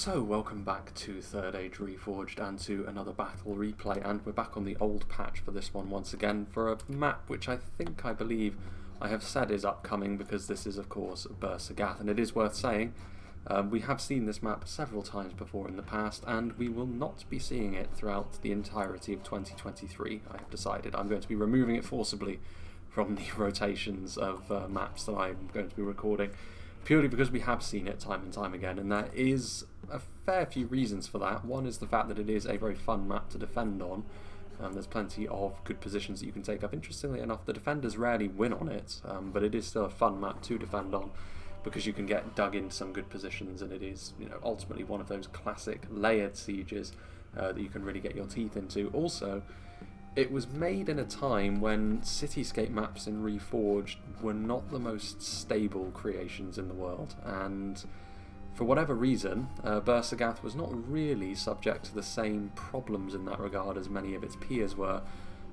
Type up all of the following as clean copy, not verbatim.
So, welcome back to Third Age Reforged and to another battle replay, and we're back on the old patch for this one once again for a map which I believe I have said is upcoming, because this is of course Bersergath, and it is worth saying we have seen this map several times before in the past, and we will not be seeing it throughout the entirety of 2023. I have decided I'm going to be removing it forcibly from the rotations of maps that I'm going to be recording, purely because we have seen it time and time again, and there is a fair few reasons for that. One is the fact that it is a very fun map to defend on. There's plenty of good positions that you can take up. Interestingly enough, the defenders rarely win on it, but it is still a fun map to defend on, because you can get dug into some good positions, and it is, you know, ultimately one of those classic layered sieges that you can really get your teeth into. Also, it was made in a time when cityscape maps in Reforged were not the most stable creations in the world, and for whatever reason, Bersergath was not really subject to the same problems in that regard as many of its peers were.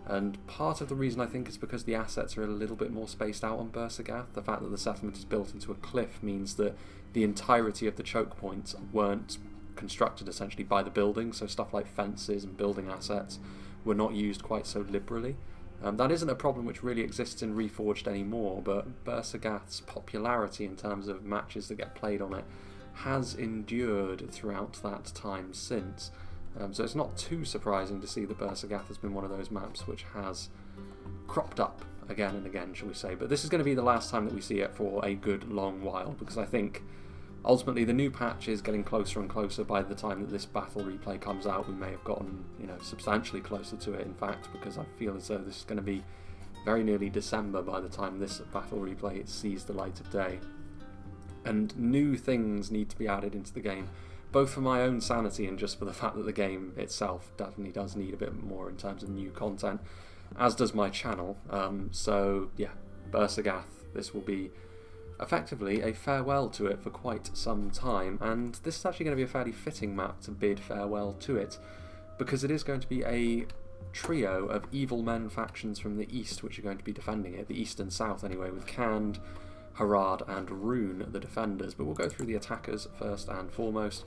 And part of the reason, I think, is because the assets are a little bit more spaced out on Bersergath. The fact that the settlement is built into a cliff means that the entirety of the choke points weren't constructed essentially by the building, so stuff like fences and building assets were not used quite so liberally. That isn't a problem which really exists in Reforged anymore, but Bersergath's popularity in terms of matches that get played on it has endured throughout that time since. So it's not too surprising to see that Bersergath has been one of those maps which has cropped up again and again, shall we say. But this is going to be the last time that we see it for a good long while, because I think ultimately the new patch is getting closer and closer. By the time that this battle replay comes out, we may have gotten, you know, substantially closer to it, in fact, because I feel as though this is going to be very nearly December by the time this battle replay sees the light of day. And new things need to be added into the game, both for my own sanity and just for the fact that the game itself definitely does need a bit more in terms of new content, as does my channel. So yeah, Bersergath, this will be effectively a farewell to it for quite some time, and this is actually going to be a fairly fitting map to bid farewell to it, because it is going to be a trio of evil men factions from the east which are going to be defending it, the east and south anyway, with KHANS, Harad and Rhun, the defenders. But we'll go through the attackers first and foremost.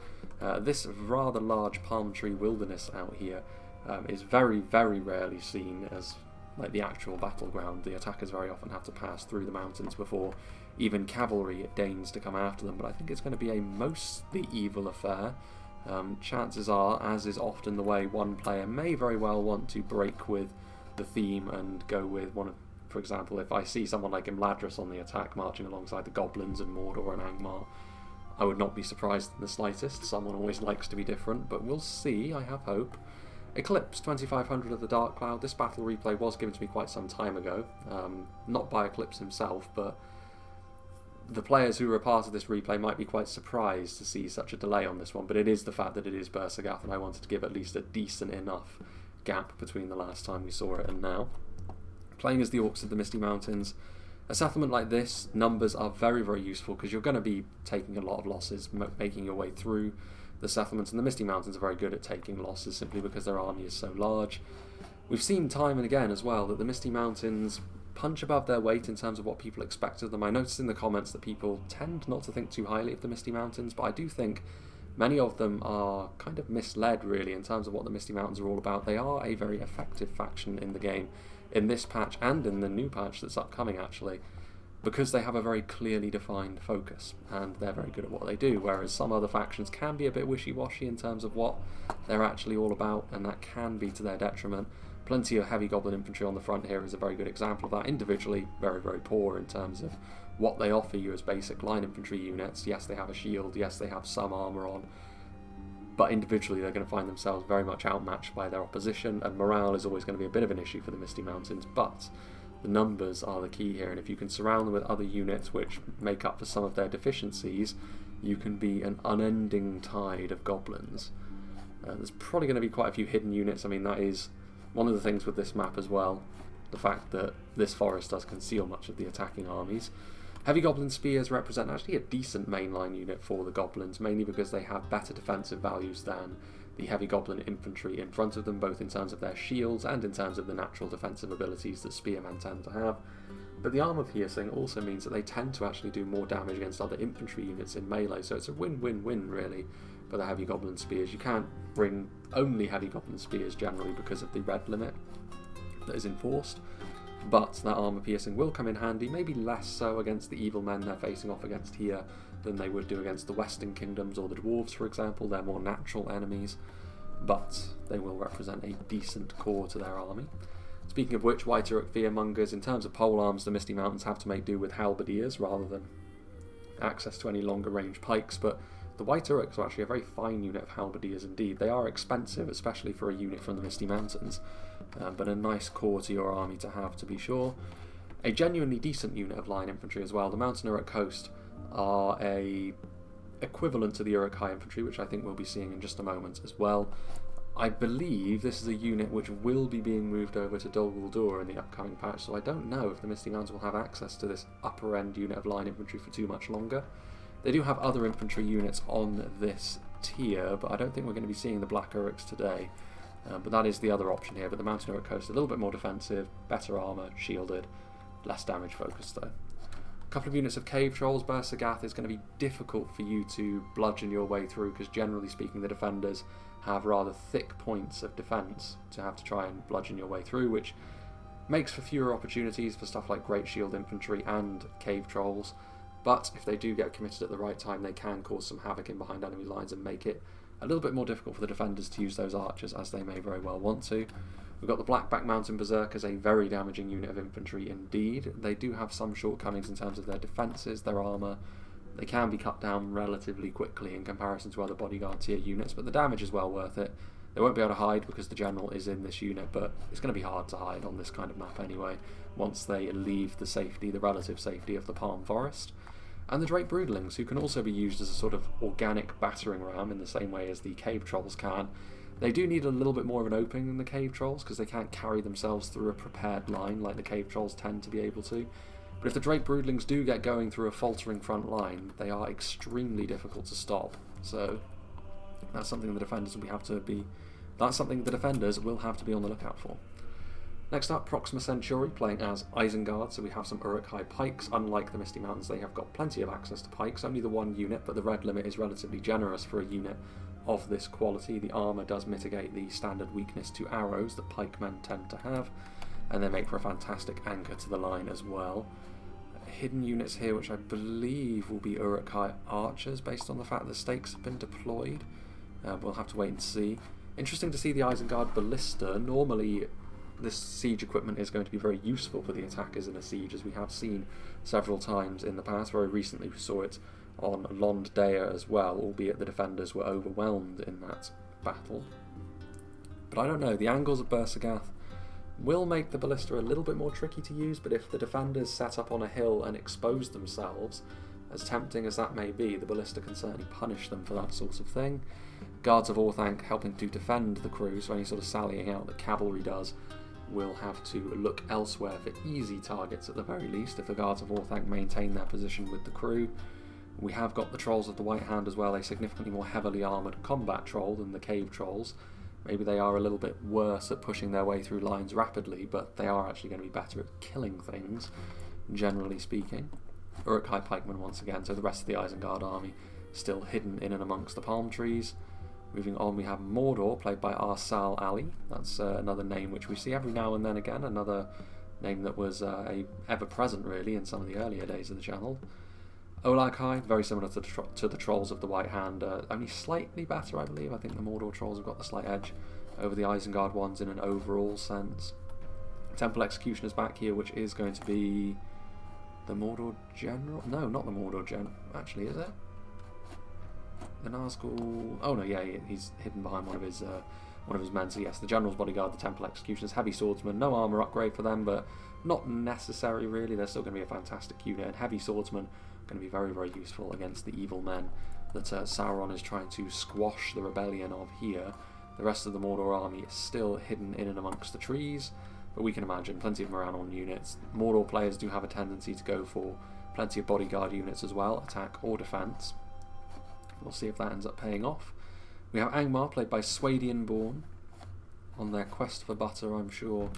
This rather large palm tree wilderness out here is very, very rarely seen as like the actual battleground. The attackers very often have to pass through the mountains before even cavalry deigns to come after them, but I think it's going to be a mostly evil affair. Chances are, as is often the way, one player may very well want to break with the theme and go with one of, for example, if I see someone like Imladris on the attack marching alongside the goblins and Mordor and Angmar, I would not be surprised in the slightest. Someone always likes to be different, but we'll see, I have hope. Eclipse 2500 of the Dark Cloud. This battle replay was given to me quite some time ago, not by Eclipse himself, but the players who were a part of this replay might be quite surprised to see such a delay on this one, but it is the fact that it is Bersergath, and I wanted to give at least a decent enough gap between the last time we saw it and now. Playing as the Orcs of the Misty Mountains, a settlement like this, numbers are very, very useful, because you're going to be taking a lot of losses, making your way through the settlements, and the Misty Mountains are very good at taking losses simply because their army is so large. We've seen time and again as well that the Misty Mountains punch above their weight in terms of what people expect of them. I noticed in the comments that people tend not to think too highly of the Misty Mountains, but I do think many of them are kind of misled really in terms of what the Misty Mountains are all about. They are a very effective faction in the game, in this patch and in the new patch that's upcoming actually, because they have a very clearly defined focus and they're very good at what they do, whereas some other factions can be a bit wishy-washy in terms of what they're actually all about, and that can be to their detriment. Plenty of heavy goblin infantry on the front here is a very good example of that. Individually, very, very poor in terms of what they offer you as basic line infantry units. Yes, they have a shield, yes, they have some armour on, but individually they're going to find themselves very much outmatched by their opposition, and morale is always going to be a bit of an issue for the Misty Mountains, but the numbers are the key here, and if you can surround them with other units which make up for some of their deficiencies, you can be an unending tide of goblins. There's probably going to be quite a few hidden units. I mean, that is one of the things with this map as well, the fact that this forest does conceal much of the attacking armies. Heavy Goblin Spears represent actually a decent mainline unit for the Goblins, mainly because they have better defensive values than the Heavy Goblin Infantry in front of them, both in terms of their shields and in terms of the natural defensive abilities that Spearmen tend to have. But the armour piercing also means that they tend to actually do more damage against other infantry units in melee, so it's a win-win-win really for the heavy goblin spears. You can't bring only heavy goblin spears generally because of the red limit that is enforced, but that armor piercing will come in handy, maybe less so against the evil men they're facing off against here than they would do against the Western Kingdoms or the dwarves, for example. They're more natural enemies, but they will represent a decent core to their army. Speaking of which, White Uruk fearmongers, in terms of polearms, the Misty Mountains have to make do with halberdiers rather than access to any longer range pikes, but the White Uruks are actually a very fine unit of halberdiers indeed. They are expensive, especially for a unit from the Misty Mountains, but a nice core to your army to have, to be sure. A genuinely decent unit of line infantry as well. The Mountain Uruk Host are a equivalent to the Uruk High Infantry, which I think we'll be seeing in just a moment as well. I believe this is a unit which will be being moved over to Dol Guldur in the upcoming patch, so I don't know if the Misty Mountains will have access to this upper end unit of line infantry for too much longer. They do have other infantry units on this tier, but I don't think we're going to be seeing the Black Uruks today. But that is the other option here. But the Mountain Uruk Coast, a little bit more defensive, better armour, shielded, less damage focused though. A couple of units of Cave Trolls. Bersergath is going to be difficult for you to bludgeon your way through, because generally speaking the defenders have rather thick points of defence to have to try and bludgeon your way through, which makes for fewer opportunities for stuff like Great Shield Infantry and Cave Trolls. But if they do get committed at the right time, they can cause some havoc in behind enemy lines and make it a little bit more difficult for the defenders to use those archers, as they may very well want to. We've got the Blackback Mountain Berserkers, a very damaging unit of infantry indeed. They do have some shortcomings in terms of their defences, their armour. They can be cut down relatively quickly in comparison to other bodyguard tier units, but the damage is well worth it. They won't be able to hide because the general is in this unit, but it's going to be hard to hide on this kind of map anyway, once they leave the safety, the relative safety of the Palm Forest. And the Drake Broodlings, who can also be used as a sort of organic battering ram in the same way as the Cave Trolls can. They do need a little bit more of an opening than the Cave Trolls, because they can't carry themselves through a prepared line like the Cave Trolls tend to be able to. But if the Drake Broodlings do get going through a faltering front line, they are extremely difficult to stop. So that's something the defenders will have to be on the lookout for. Next up, Proxima Centauri playing as Isengard, so we have some Uruk High pikes. Unlike the Misty Mountains, they have got plenty of access to pikes, only the one unit, but the red limit is relatively generous for a unit of this quality. The armour does mitigate the standard weakness to arrows that pikemen tend to have, and they make for a fantastic anchor to the line as well. Hidden units here, which I believe will be Uruk High archers, based on the fact that stakes have been deployed. We'll have to wait and see. Interesting to see the Isengard Ballista. Normally this siege equipment is going to be very useful for the attackers in a siege, as we have seen several times in the past. Very recently we saw it on Lond Dea as well, albeit the defenders were overwhelmed in that battle. But I don't know, the angles of Bersergath will make the ballista a little bit more tricky to use, but if the defenders set up on a hill and expose themselves, as tempting as that may be, the ballista can certainly punish them for that sort of thing. Guards of Orthanc helping to defend the crew, so any sort of sallying out that cavalry does will have to look elsewhere for easy targets at the very least, if the Guards of Orthanc maintain their position with the crew. We have got the Trolls of the White Hand as well, a significantly more heavily armoured combat troll than the Cave Trolls. Maybe they are a little bit worse at pushing their way through lines rapidly, but they are actually going to be better at killing things, generally speaking. Uruk High pikemen once again, so the rest of the Isengard army still hidden in and amongst the palm trees. Moving on, we have Mordor, played by Arsal Ali. That's another name which we see every now and then again, another name that was ever-present really in some of the earlier days of the channel. Olag High, very similar to the Trolls of the White Hand, only slightly better I believe. I think the Mordor Trolls have got the slight edge over the Isengard ones in an overall sense. Temple Executioner's back here, which is going to be the Mordor General? No, not the Mordor General, actually, is it? The Nazgul... Oh no, yeah, he's hidden behind one of his men. So yes, the General's Bodyguard, the Temple Executioners, Heavy Swordsman, no armour upgrade for them, but not necessary really. They're still going to be a fantastic unit, and Heavy Swordsman going to be very, very useful against the evil men that Sauron is trying to squash the rebellion of here. The rest of the Mordor army is still hidden in and amongst the trees, but we can imagine plenty of morale on units. Mordor players do have a tendency to go for plenty of bodyguard units as well, attack or defence. We'll see if that ends up paying off. We have Angmar, played by Swadian Born, on their quest for butter, I'm sure.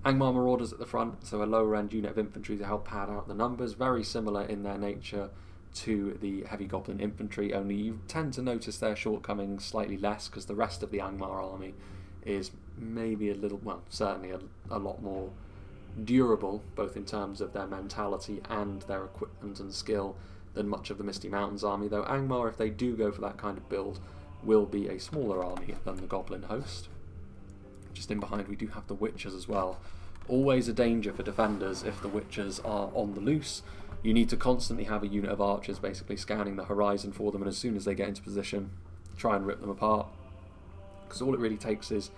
Angmar Marauders at the front, so a lower end unit of infantry to help pad out the numbers, very similar in their nature to the heavy goblin infantry, only you tend to notice their shortcomings slightly less because the rest of the Angmar army is maybe a little, well, certainly a lot more durable, both in terms of their mentality and their equipment and skill, than much of the Misty Mountains army, though Angmar, if they do go for that kind of build, will be a smaller army than the goblin host. Just in behind we do have the Witchers as well. Always a danger for defenders if the Witchers are on the loose. You need to constantly have a unit of archers basically scanning the horizon for them, and as soon as they get into position, try and rip them apart. Because all it really takes is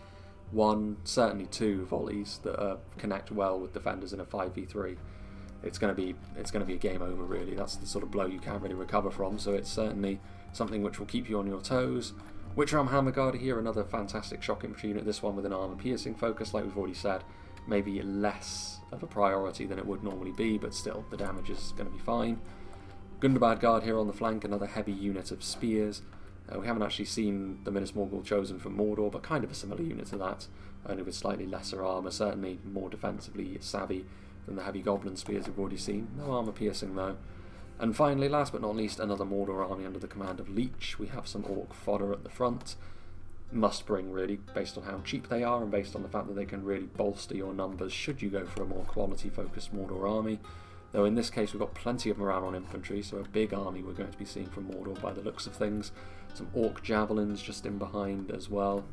one, certainly two volleys that connect well with defenders in a 5v3. It's going to be a game over really. That's the sort of blow you can't really recover from, so it's certainly something which will keep you on your toes. Witcher-Arm Hammerguard here, another fantastic shock infantry unit, this one with an armour piercing focus, like we've already said. Maybe less of a priority than it would normally be, but still, the damage is going to be fine. Gundabad Guard here on the flank, another heavy unit of spears. We haven't actually seen the Minas Morgul chosen from Mordor, but kind of a similar unit to that, only with slightly lesser armour, certainly more defensively savvy than the heavy goblin spears we've already seen. No armour piercing though. And finally, last but not least, another Mordor army under the command of Leech. We have some orc fodder at the front. Must bring really, based on how cheap they are and based on the fact that they can really bolster your numbers should you go for a more quality focused Mordor army. Though in this case we've got plenty of Morannon infantry, so a big army we're going to be seeing from Mordor by the looks of things. Some orc javelins just in behind as well.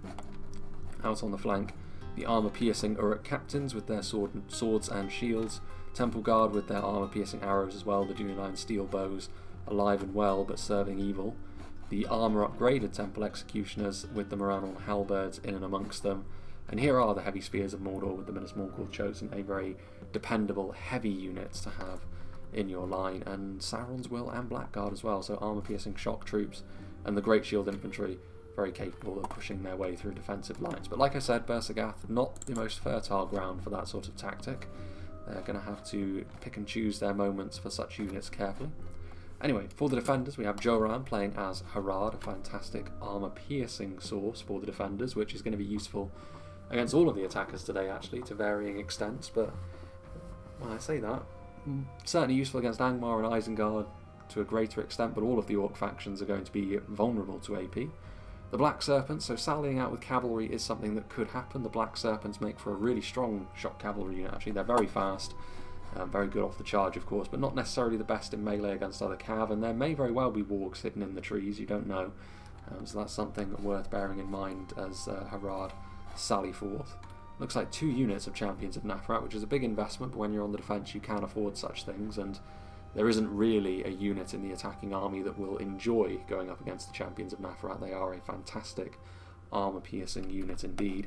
Out on the flank, the armour piercing Uruk captains with their swords and shields. Temple Guard with their armour piercing arrows as well, the Dunedain steel bows, alive and well but serving evil. The armour upgraded Temple Executioners with the Morannon halberds in and amongst them. And here are the heavy spears of Mordor with the Minas Morgul chosen, a very dependable heavy unit to have in your line. And Sauron's Will and Blackguard as well, so armour piercing shock troops and the Great Shield infantry, very capable of pushing their way through defensive lines. But like I said, Bersergath, not the most fertile ground for that sort of tactic. They're going to have to pick and choose their moments for such units carefully. Anyway, for the defenders, we have Joran playing as Harad, a fantastic armour-piercing source for the defenders, which is going to be useful against all of the attackers today, actually, to varying extents. But when I say that, certainly useful against Angmar and Isengard to a greater extent, but all of the Orc factions are going to be vulnerable to AP. The Black Serpents, so sallying out with cavalry is something that could happen. The Black Serpents make for a really strong shock cavalry unit, actually. They're very fast. Very good off the charge, of course, but not necessarily the best in melee against other cav, and there may very well be wargs hidden in the trees, you don't know. So that's something worth bearing in mind as Harad sally forth. Looks like 2 units of Champions of Nathrat, which is a big investment, but when you're on the defence you can afford such things, and there isn't really a unit in the attacking army that will enjoy going up against the Champions of Nathrat. They are a fantastic armour-piercing unit indeed.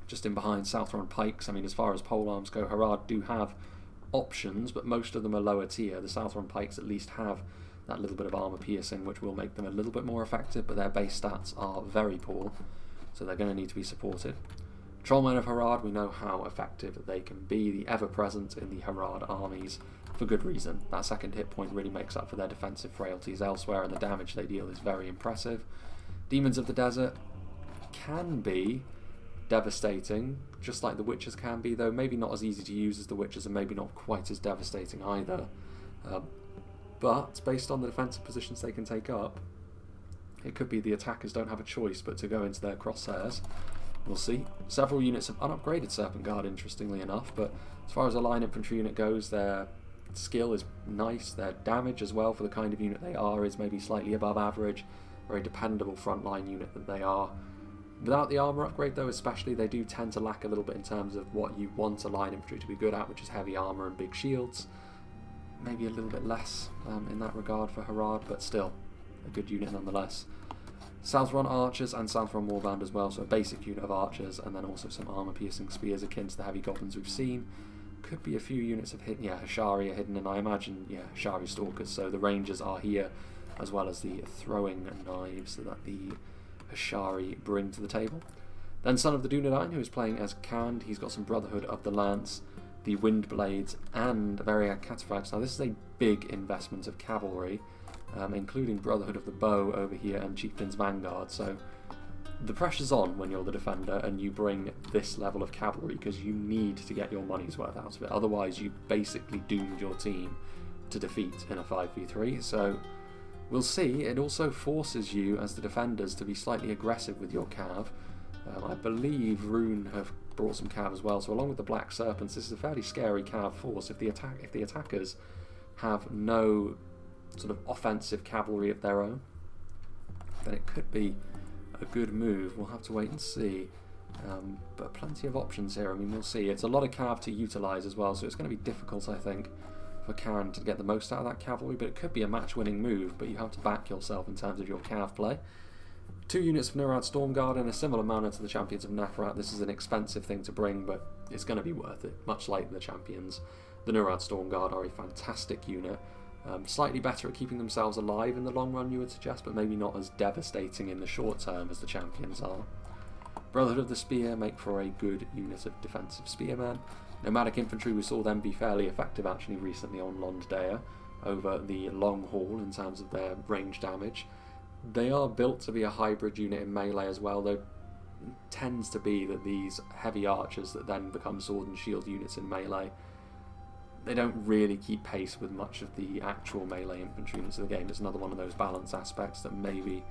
Just in behind, Southron Pikes. I mean, as far as polearms go, Harad do have options, but most of them are lower tier. The Southron Pikes at least have that little bit of armour piercing, which will make them a little bit more effective, but their base stats are very poor, so they're going to need to be supported. Trollmen of Harad, we know how effective they can be, the ever-present in the Harad armies, for good reason. That second hit point really makes up for their defensive frailties elsewhere, and the damage they deal is very impressive. Demons of the Desert can be devastating, just like the Witchers can be, though maybe not as easy to use as the Witchers and maybe not quite as devastating either. But based on the defensive positions they can take up, it could be the attackers don't have a choice but to go into their crosshairs. We'll see. Several units of unupgraded Serpent Guard, interestingly enough, but as far as a line infantry unit goes, their skill is nice, their damage as well for the kind of unit they are is maybe slightly above average, very dependable frontline unit that they are. Without the armour upgrade though, especially, they do tend to lack a little bit in terms of what you want a line infantry to be good at, which is heavy armour and big shields. Maybe a little bit less in that regard for Harad, but still a good unit nonetheless. Southron Archers and Southron Warband as well, so a basic unit of archers, and then also some armour-piercing spears akin to the heavy goblins we've seen. Could be a few units of hidden, Hashari are hidden, and I imagine, Hashari Stalkers, so the Rangers are here, as well as the throwing knives that the Hashari bring to the table. Then Son of the Dunedain, who is playing as Khand. He's got some Brotherhood of the Lance, the Windblades, and Variag Cataphracts. Now this is a big investment of cavalry, including Brotherhood of the Bow over here and Chieftain's Vanguard, so the pressure's on when you're the defender and you bring this level of cavalry because you need to get your money's worth out of it. Otherwise you've basically doomed your team to defeat in a 5v3, so we'll see. It also forces you as the defenders to be slightly aggressive with your cav. I believe Rhun have brought some cav as well, so along with the Black Serpents, this is a fairly scary cav force. If the attackers have no sort of offensive cavalry of their own, then it could be a good move. We'll have to wait and see. But plenty of options here. I mean, we'll see. It's a lot of cav to utilise as well, so it's going to be difficult, I think, for KHANS to get the most out of that cavalry, but it could be a match-winning move, but you have to back yourself in terms of your cav play. 2 units of Harad Stormguard in a similar manner to the Champions of Nefrat. This is an expensive thing to bring, but it's going to be worth it, much like the Champions. The Harad Stormguard are a fantastic unit. Slightly better at keeping themselves alive in the long run, you would suggest, but maybe not as devastating in the short term as the Champions are. Brotherhood of the Spear make for a good unit of defensive spearmen. Nomadic Infantry, we saw them be fairly effective actually recently on Londea over the long haul in terms of their range damage. They are built to be a hybrid unit in melee as well, though it tends to be that these heavy archers that then become sword and shield units in melee, they don't really keep pace with much of the actual melee infantry units of the game. It's another one of those balance aspects that maybe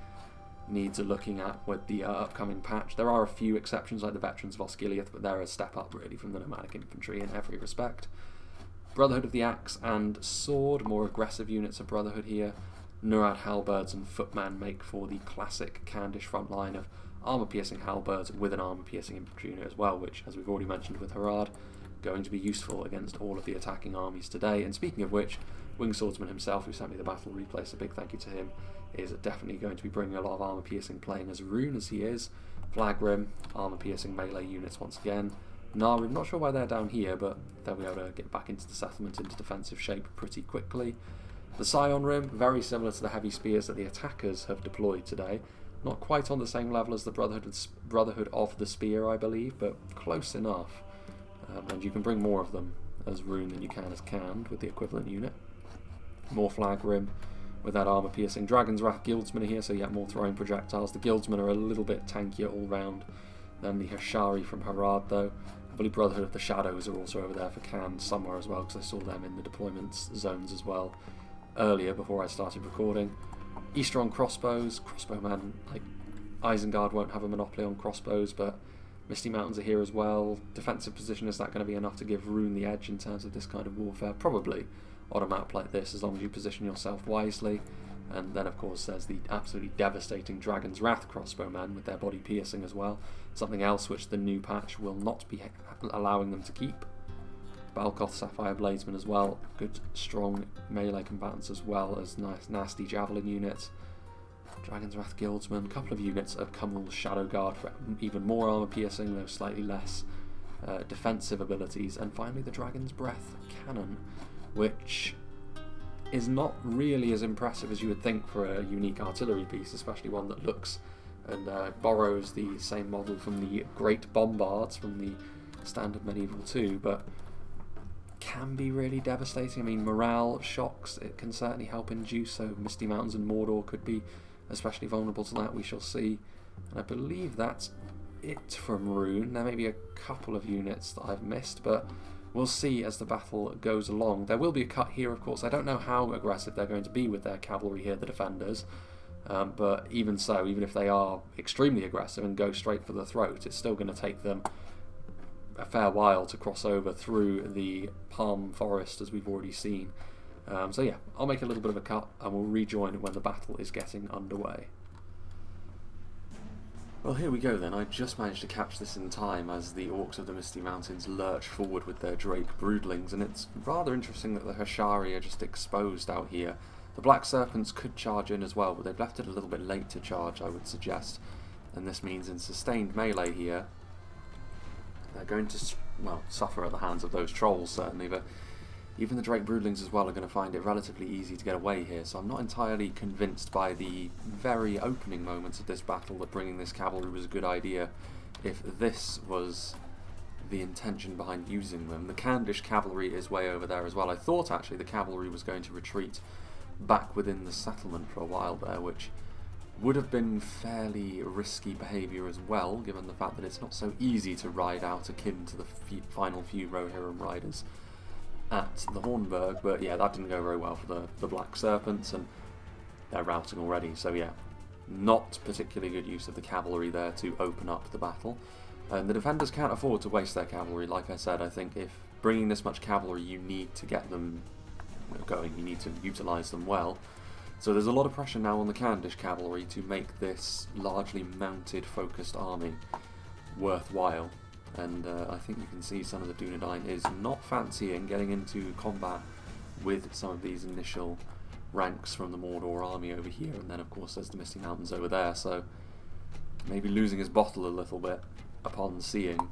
needs a looking at with the upcoming patch. There are a few exceptions like the Veterans of Osgiliath, but they're a step up really from the Nomadic Infantry in every respect. Brotherhood of the Axe and Sword, more aggressive units of Brotherhood here. Nurad Halberds and Footman make for the classic Khandish front line of armour-piercing halberds with an armour-piercing infantry unit as well, which, as we've already mentioned with Harad, going to be useful against all of the attacking armies today. And speaking of which, Winged Swordsman himself, who sent me the battle replay, so big thank you to him, is definitely going to be bringing a lot of armour-piercing, playing as Rhun as he is. Flagrim, armour-piercing melee units once again. Naru, not sure why they're down here, but they'll be able to get back into the settlement, into defensive shape pretty quickly. The Scion Rim, very similar to the heavy spears that the attackers have deployed today. Not quite on the same level as the Brotherhood of the Spear, I believe, but close enough. And you can bring more of them as Rhun than you can as KHANS with the equivalent unit. More Flag Rim with that armour-piercing. Dragon's Wrath Guildsmen are here, so you get more throwing projectiles. The Guildsmen are a little bit tankier all round than the Hashari from Harad, though. I believe Brotherhood of the Shadows are also over there for KHANS somewhere as well, because I saw them in the deployment zones as well earlier before I started recording. Eastron Crossbows. Crossbowmen, like Isengard, won't have a monopoly on crossbows, but Misty Mountains are here as well. Defensive position, is that going to be enough to give Rhun the edge in terms of this kind of warfare? Probably on a map like this, as long as you position yourself wisely. And then of course there's the absolutely devastating Dragon's Wrath crossbowmen with their body piercing as well. Something else which the new patch will not be allowing them to keep. Balkoth Sapphire Bladesmen as well, good strong melee combatants as well as nice nasty javelin units. Dragon's Wrath Guildsmen, a couple of units of Cummel's Shadow Guard for even more armour piercing, though slightly less defensive abilities. And finally the Dragon's Breath Cannon, which is not really as impressive as you would think for a unique artillery piece, especially one that looks and borrows the same model from the Great Bombards from the standard Medieval 2, but can be really devastating. I mean, morale shocks, it can certainly help induce, so Misty Mountains and Mordor could be especially vulnerable to that, we shall see. And I believe that's it from Rhun. There may be a couple of units that I've missed, but we'll see as the battle goes along. There will be a cut here, of course. I don't know how aggressive they're going to be with their cavalry here, the defenders, but even so, even if they are extremely aggressive and go straight for the throat, it's still going to take them a fair while to cross over through the palm forest, as we've already seen. So yeah, I'll make a little bit of a cut and we'll rejoin when the battle is getting underway. Well, here we go then. I just managed to catch this in time as the Orcs of the Misty Mountains lurch forward with their Drake Broodlings, and it's rather interesting that the Hashari are just exposed out here. The Black Serpents could charge in as well, but they've left it a little bit late to charge, I would suggest, and this means in sustained melee here they're going to, well, suffer at the hands of those trolls certainly, but even the Drake Broodlings as well are going to find it relatively easy to get away here, so I'm not entirely convinced by the very opening moments of this battle that bringing this cavalry was a good idea, if this was the intention behind using them. The Khandish cavalry is way over there as well. I thought actually the cavalry was going to retreat back within the settlement for a while there, which would have been fairly risky behaviour as well, given the fact that it's not so easy to ride out akin to the final few Rohirrim riders. at the Hornburg, but yeah, that didn't go very well for the Black Serpents, and they're routing already, so yeah, not particularly good use of the cavalry there to open up the battle. And the defenders can't afford to waste their cavalry. Like I said, I think if bringing this much cavalry, you need to get them going, you need to utilise them well. So there's a lot of pressure now on the Khandish cavalry to make this largely mounted, focused army worthwhile. And I think you can see Son of the Dunedain is not fancying getting into combat with some of these initial ranks from the Mordor army over here, and then of course there's the Misty Mountains over there, so maybe losing his bottle a little bit upon seeing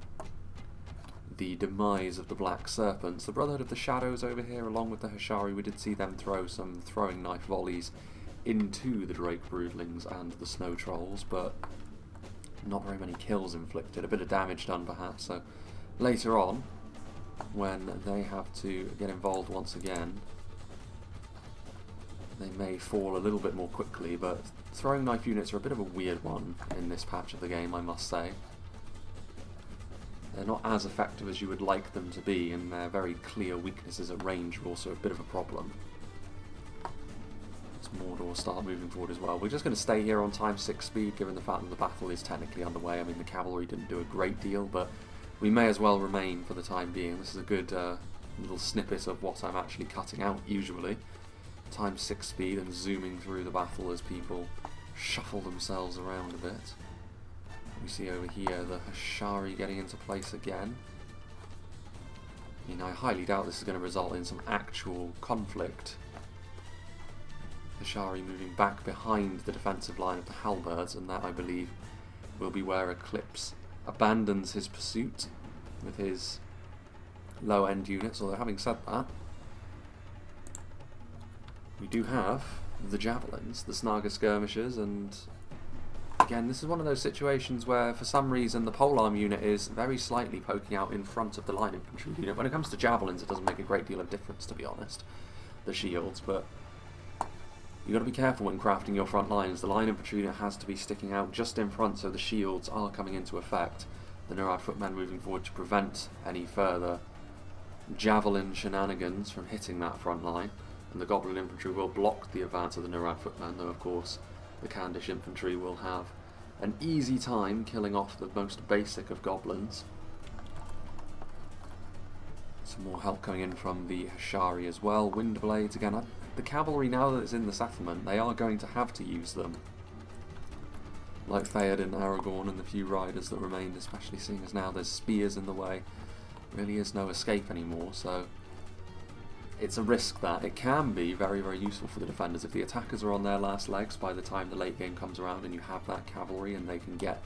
the demise of the Black Serpents. The Brotherhood of the Shadows over here, along with the Hashari, we did see them throw some throwing knife volleys into the Drake Broodlings and the Snow Trolls, but not very many kills inflicted, a bit of damage done perhaps. So later on, when they have to get involved once again, they may fall a little bit more quickly, but throwing knife units are a bit of a weird one in this patch of the game, I must say. They're not as effective as you would like them to be, and their very clear weaknesses at range are also a bit of a problem. As Mordor start moving forward as well. We're just going to stay here on ×6 speed, given the fact that the battle is technically underway. I mean, the cavalry didn't do a great deal, but we may as well remain for the time being. This is a good little snippet of what I'm actually cutting out usually. ×6 speed and zooming through the battle as people shuffle themselves around a bit. We see over here the Hashari getting into place again. I mean, I highly doubt this is going to result in some actual conflict. Hashari moving back behind the defensive line of the Halberds, and that, I believe, will be where Eclipse abandons his pursuit with his low-end units. Although, having said that, we do have the Javelins, the Snaga Skirmishers, and again, this is one of those situations where, for some reason, the polearm unit is very slightly poking out in front of the line infantry unit. When it comes to Javelins, it doesn't make a great deal of difference, to be honest, the shields, but you've got to be careful when crafting your front lines. The line infantry unit has to be sticking out just in front so the shields are coming into effect. The Nurad footmen moving forward to prevent any further Javelin shenanigans from hitting that front line. And the Goblin infantry will block the advance of the Nurad footmen, though of course the Khandish infantry will have an easy time killing off the most basic of goblins. Some more help coming in from the Hashari as well. Windblades again. The cavalry, now that it's in the settlement, they are going to have to use them. Like Theoden, Aragorn and the few riders that remained, especially seeing as now there's spears in the way. Really is no escape anymore, so it's a risk that it can be very, very useful for the defenders. If the attackers are on their last legs by the time the late game comes around and you have that cavalry and they can get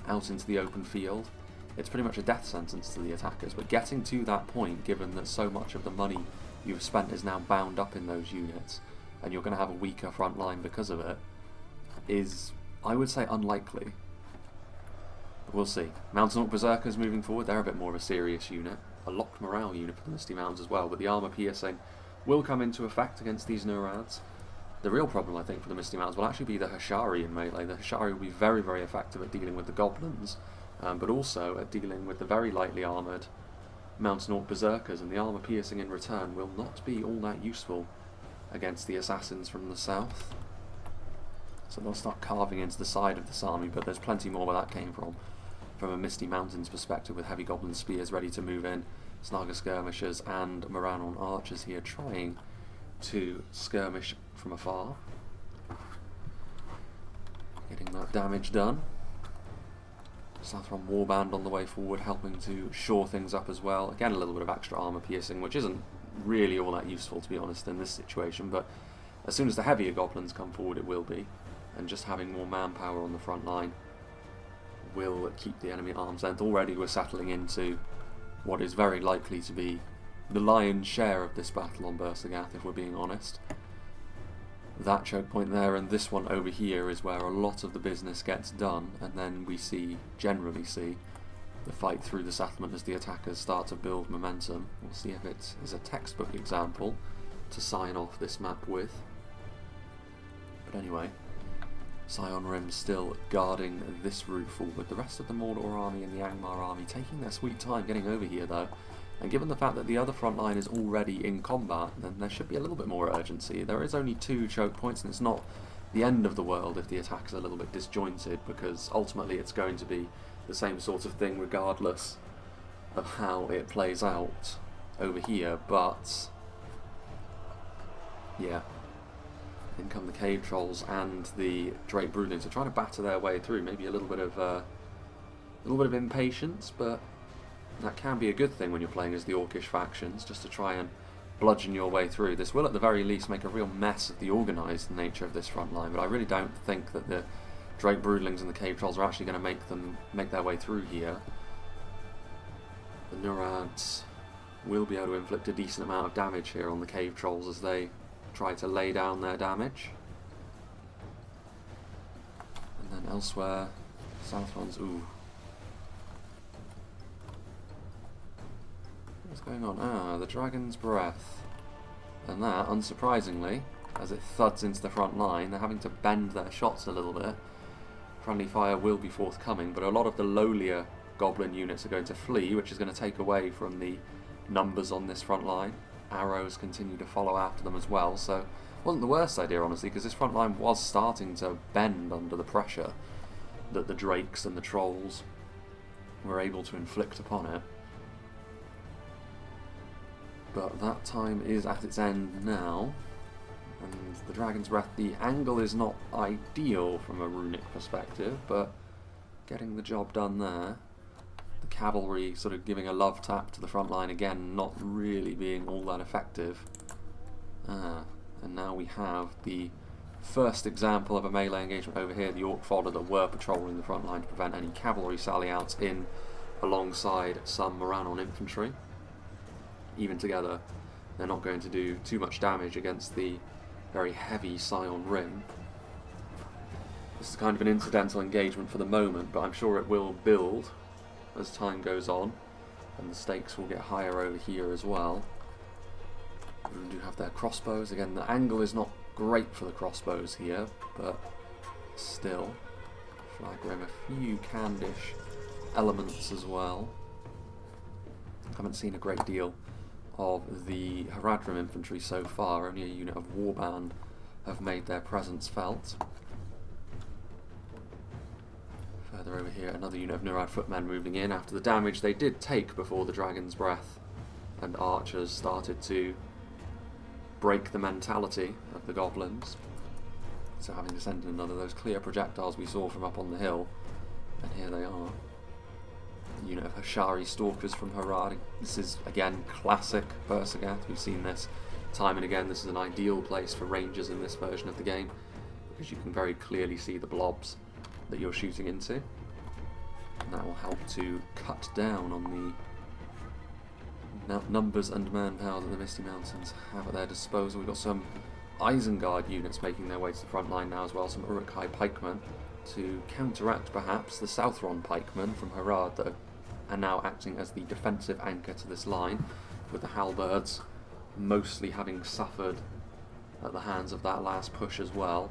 out into the open field, it's pretty much a death sentence to the attackers. But getting to that point, given that so much of the money you've spent is now bound up in those units, and you're going to have a weaker front line because of it, is, I would say, unlikely. But we'll see. Mountain Orc Berserkers moving forward, they're a bit more of a serious unit. A locked morale unit for the Misty Mountains as well, but the armour piercing will come into effect against these Nurads. The real problem, I think, for the Misty Mountains will actually be the Hashari in melee. The Hashari will be very, very effective at dealing with the goblins, but also at dealing with the very lightly armoured Mountain Orc Berserkers, and the armour piercing in return will not be all that useful against the assassins from the south. So they'll start carving into the side of this army, but there's plenty more where that came from a Misty Mountains perspective, with heavy goblin spears ready to move in, Snaga Skirmishers and Morannon archers here trying to skirmish from afar. Getting that damage done. Southron Warband on the way forward, helping to shore things up as well. Again, a little bit of extra armour piercing, which isn't really all that useful, to be honest, in this situation, but as soon as the heavier goblins come forward, it will be. And just having more manpower on the front line will keep the enemy at arm's length. Already we're settling into what is very likely to be the lion's share of this battle on Bersergath, if we're being honest. That choke point there and this one over here is where a lot of the business gets done, and then we generally see the fight through the settlement as the attackers start to build momentum. We'll see if it is a textbook example to sign off this map with. But anyway, Sion Rim still guarding this route forward. The rest of the Mordor army and the Angmar army taking their sweet time getting over here though. And given the fact that the other front line is already in combat, then there should be a little bit more urgency. There is only 2 choke points, and it's not the end of the world if the attack is a little bit disjointed, because ultimately it's going to be the same sort of thing regardless of how it plays out over here. But yeah, in come the cave trolls and the Drake Broodlings are trying to batter their way through. Maybe a little bit of impatience, but that can be a good thing when you're playing as the Orcish factions, just to try and bludgeon your way through. This will at the very least make a real mess of the organised nature of this front line, but I really don't think that the Drake Broodlings and the Cave Trolls are actually going to make their way through here. The Nurads will be able to inflict a decent amount of damage here on the Cave Trolls as they try to lay down their damage. And then elsewhere, Southrons, ooh. What's going on? Ah, the Dragon's Breath. And that, unsurprisingly, as it thuds into the front line, they're having to bend their shots a little bit. Friendly fire will be forthcoming, but a lot of the lowlier goblin units are going to flee, which is going to take away from the numbers on this front line. Arrows continue to follow after them as well, so it wasn't the worst idea, honestly, because this front line was starting to bend under the pressure that the drakes and the trolls were able to inflict upon it. But that time is at its end now, and the Dragon's Breath, the angle is not ideal from a runic perspective, but getting the job done there. The cavalry sort of giving a love tap to the front line again, not really being all that effective. And now we have the first example of a melee engagement over here. The Orc fodder that were patrolling the front line to prevent any cavalry sally outs in alongside some Morannon infantry. Even together, they're not going to do too much damage against the very heavy Scion ring. This is kind of an incidental engagement for the moment, but I'm sure it will build as time goes on, and the stakes will get higher over here as well. We do have their crossbows. Again, the angle is not great for the crossbows here, but still. Flagrim, a few Candish elements as well. Haven't seen a great deal of the Haradrim infantry so far. Only a unit of Warband have made their presence felt. Further over here, another unit of Nurad footmen moving in after the damage they did take before the Dragon's Breath and archers started to break the mentality of the goblins. So having to send in another of those clear projectiles we saw from up on the hill, and here they are. Unit of Hashari Stalkers from Harad. This is, again, classic Bersergath. We've seen this time and again. This is an ideal place for rangers in this version of the game, because you can very clearly see the blobs that you're shooting into. And that will help to cut down on the numbers and manpower that the Misty Mountains have at their disposal. We've got some Isengard units making their way to the front line now as well, some Uruk-hai pikemen, to counteract perhaps the Southron pikemen from Harad that are now acting as the defensive anchor to this line, with the halberds mostly having suffered at the hands of that last push as well.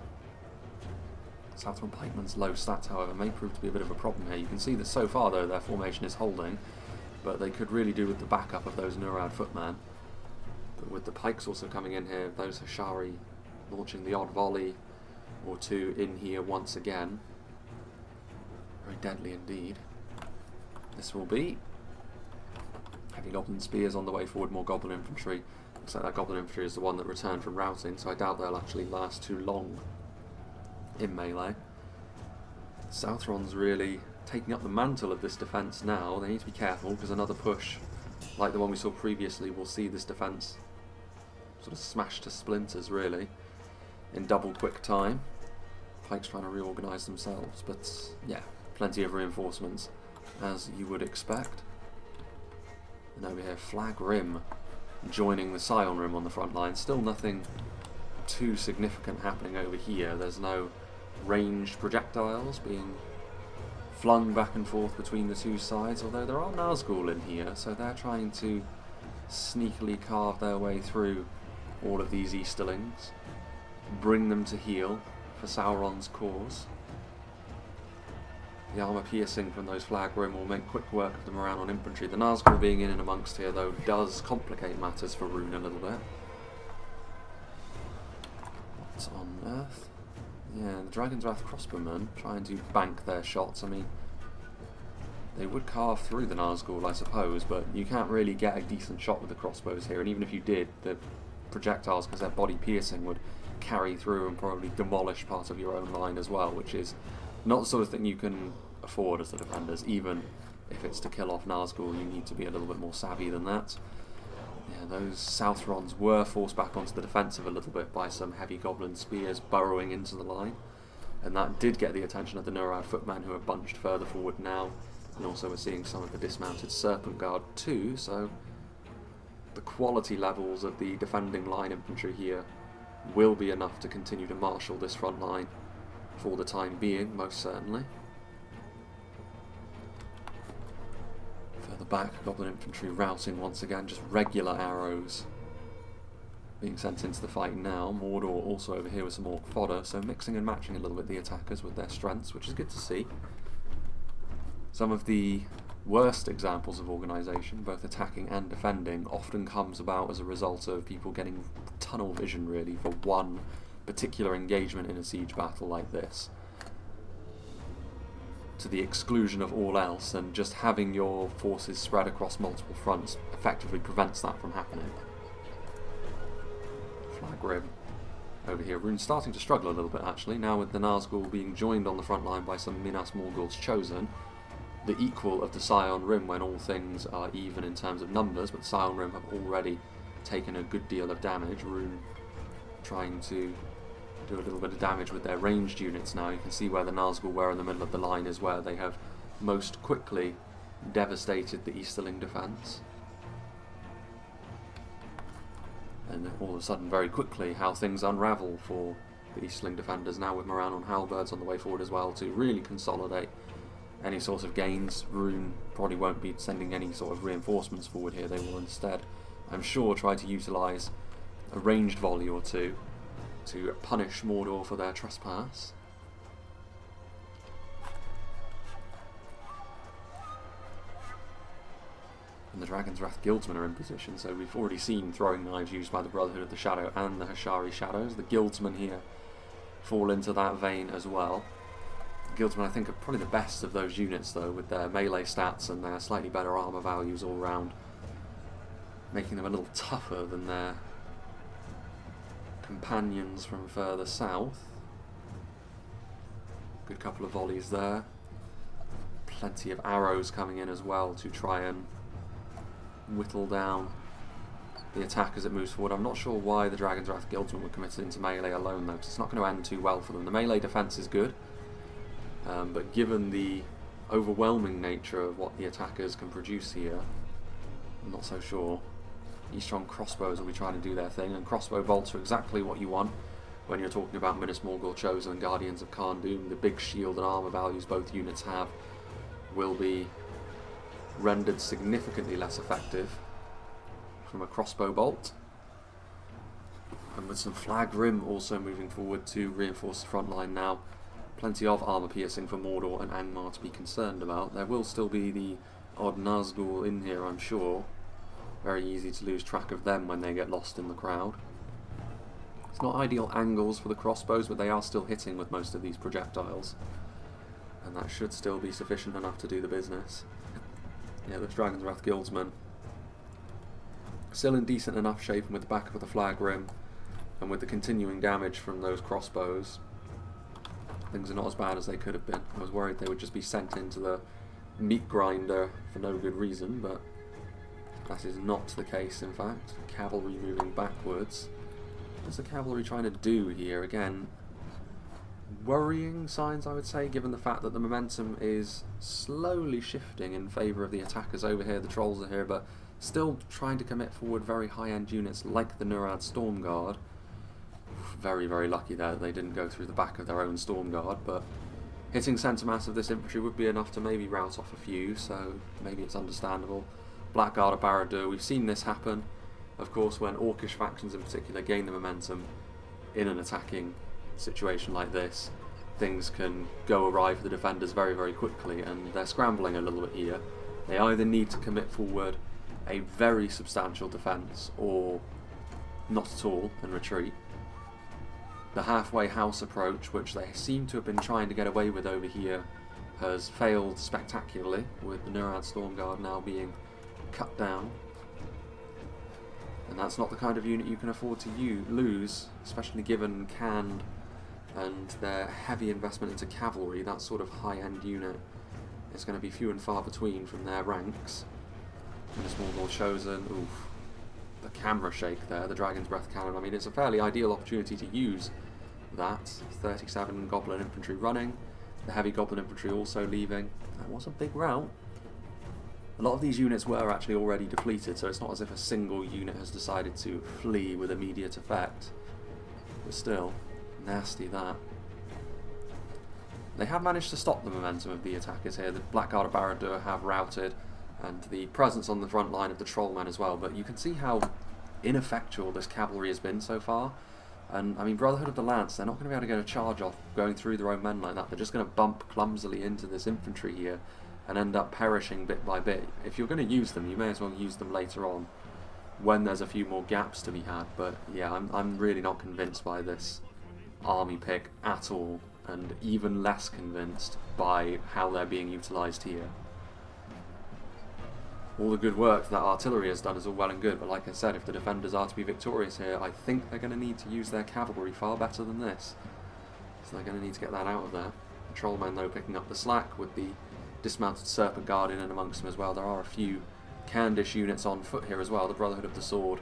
Southron pikemen's low stats, however, may prove to be a bit of a problem here. You can see that so far, though, their formation is holding, but they could really do with the backup of those Nurad footmen. But with the pikes also coming in here, those Hashari launching the odd volley or two in here once again. Very deadly indeed. This will be. Heavy goblin spears on the way forward, more goblin infantry. Looks like that goblin infantry is the one that returned from routing, so I doubt they'll actually last too long in melee. Southron's really taking up the mantle of this defence now. They need to be careful, because another push like the one we saw previously will see this defence sort of smashed to splinters, really, in double quick time. Pikes trying to reorganise themselves, but yeah, plenty of reinforcements, as you would expect. And over here, Flagrim joining the Scion Rim on the front line. Still nothing too significant happening over here. There's no ranged projectiles being flung back and forth between the two sides, although there are Nazgul in here, so they're trying to sneakily carve their way through all of these Easterlings, bring them to heel for Sauron's cause. The armour piercing from those flag rim will make quick work of the Moran on infantry. The Nazgul being in and amongst here, though, does complicate matters for Rhun a little bit. What's on earth? Yeah, the Dragon's Wrath crossbowmen trying to bank their shots. I mean, they would carve through the Nazgul, I suppose, but you can't really get a decent shot with the crossbows here, and even if you did, the projectiles, because they're body piercing, would carry through and probably demolish part of your own line as well, which is not the sort of thing you can afford as the defenders. Even if it's to kill off Nazgul, you need to be a little bit more savvy than that. Yeah, those Southrons were forced back onto the defensive a little bit by some heavy goblin spears burrowing into the line, and that did get the attention of the Nurad footmen, who are bunched further forward now, and also we're seeing some of the dismounted Serpent Guard too, so the quality levels of the defending line infantry here will be enough to continue to marshal this front line for the time being, most certainly. Further back, Goblin infantry routing once again, just regular arrows being sent into the fight now. Mordor also over here with some orc fodder, so mixing and matching a little bit the attackers with their strengths, which is good to see. Some of the worst examples of organisation, both attacking and defending, often comes about as a result of people getting tunnel vision, really, for one particular engagement in a siege battle like this, to the exclusion of all else, and just having your forces spread across multiple fronts effectively prevents that from happening. Flag rim over here. Rhun's starting to struggle a little bit, actually, now with the Nazgul being joined on the front line by some Minas Morgul's Chosen, the equal of the Scion Rim when all things are even in terms of numbers, but the Scion Rim have already taken a good deal of damage. Rhun trying to do a little bit of damage with their ranged units now. You can see where the Nazgul were in the middle of the line is where they have most quickly devastated the Easterling defence. And all of a sudden, very quickly, how things unravel for the Easterling defenders now, with Moran on halberds on the way forward as well, to really consolidate any sort of gains. Rhun probably won't be sending any sort of reinforcements forward here. They will instead, I'm sure, try to utilise a ranged volley or two to punish Mordor for their trespass. And the Dragon's Wrath Guildsmen are in position, so we've already seen throwing knives used by the Brotherhood of the Shadow and the Hashari Shadows. The Guildsmen here fall into that vein as well. The Guildsmen, I think, are probably the best of those units, though, with their melee stats and their slightly better armour values all round, making them a little tougher than their companions from further south. Good couple of volleys there. Plenty of arrows coming in as well to try and whittle down the attack as it moves forward. I'm not sure why the Dragon's Wrath Guildsmen were committed into melee alone, though, because it's not going to end too well for them. The melee defence is good, but given the overwhelming nature of what the attackers can produce here, I'm not so sure. Eastron crossbows will be trying to do their thing, and crossbow bolts are exactly what you want when you're talking about Minas Morgul Chosen and Guardians of Khan Dûm. The big shield and armour values both units have will be rendered significantly less effective from a crossbow bolt. And with some flag rim also moving forward to reinforce the front line now. Plenty of armour piercing for Mordor and Angmar to be concerned about. There will still be the odd Nazgul in here, I'm sure. Very easy to lose track of them when they get lost in the crowd. It's not ideal angles for the crossbows, but they are still hitting with most of these projectiles, and that should still be sufficient enough to do the business. Yeah, those Dragon's Wrath Guildsmen still in decent enough shape, and with the back of the flag rim and with the continuing damage from those crossbows, things are not as bad as they could have been. I was worried they would just be sent into the meat grinder for no good reason, but that is not the case, in fact. Cavalry moving backwards. What's the cavalry trying to do here? Again, worrying signs, I would say, given the fact that the momentum is slowly shifting in favour of the attackers over here. The trolls are here, but still trying to commit forward very high-end units like the Nurad Storm Guard. Very, very lucky there that they didn't go through the back of their own Storm Guard, but hitting centre mass of this infantry would be enough to maybe rout off a few, so maybe it's understandable. Blackguard at Barad-dûr, we've seen this happen, of course, when Orcish factions in particular gain the momentum in an attacking situation like this. things can go awry for the defenders very, very quickly, and they're scrambling a little bit here. They either need to commit forward a very substantial defence, or not at all and retreat. The halfway house approach, which they seem to have been trying to get away with over here, has failed spectacularly, with the Nurad Stormguard now being cut down. And that's not the kind of unit you can afford to lose, especially given Khand and their heavy investment into cavalry. That sort of high-end unit is going to be few and far between from their ranks. And a small chosen, oof. The camera shake there, the Dragon's Breath Cannon. I mean, it's a fairly ideal opportunity to use that. 37 Goblin Infantry running, the heavy Goblin Infantry also leaving. That was a big rout. A lot of these units were actually already depleted, so it's not as if a single unit has decided to flee with immediate effect. But still, nasty that. They have managed to stop the momentum of the attackers here. The Blackguard of Barad-dûr have routed, and the presence on the front line of the Trollmen as well, but you can see how ineffectual this cavalry has been so far. And I mean, Brotherhood of the Lance, they're not going to be able to get a charge off going through their own men like that. They're just going to bump clumsily into this infantry here and end up perishing bit by bit. If you're going to use them, you may as well use them later on when there's a few more gaps to be had. But yeah, I'm really not convinced by this army pick at all, and even less convinced by how they're being utilised here. All the good work that artillery has done is all well and good, but like I said, if the defenders are to be victorious here, I think they're going to need to use their cavalry far better than this. So they're going to need to get that out of there. The Trollmen, though, picking up the slack with the dismounted Serpent Guard in and amongst them as well. There are a few Khandish units on foot here as well. The Brotherhood of the Sword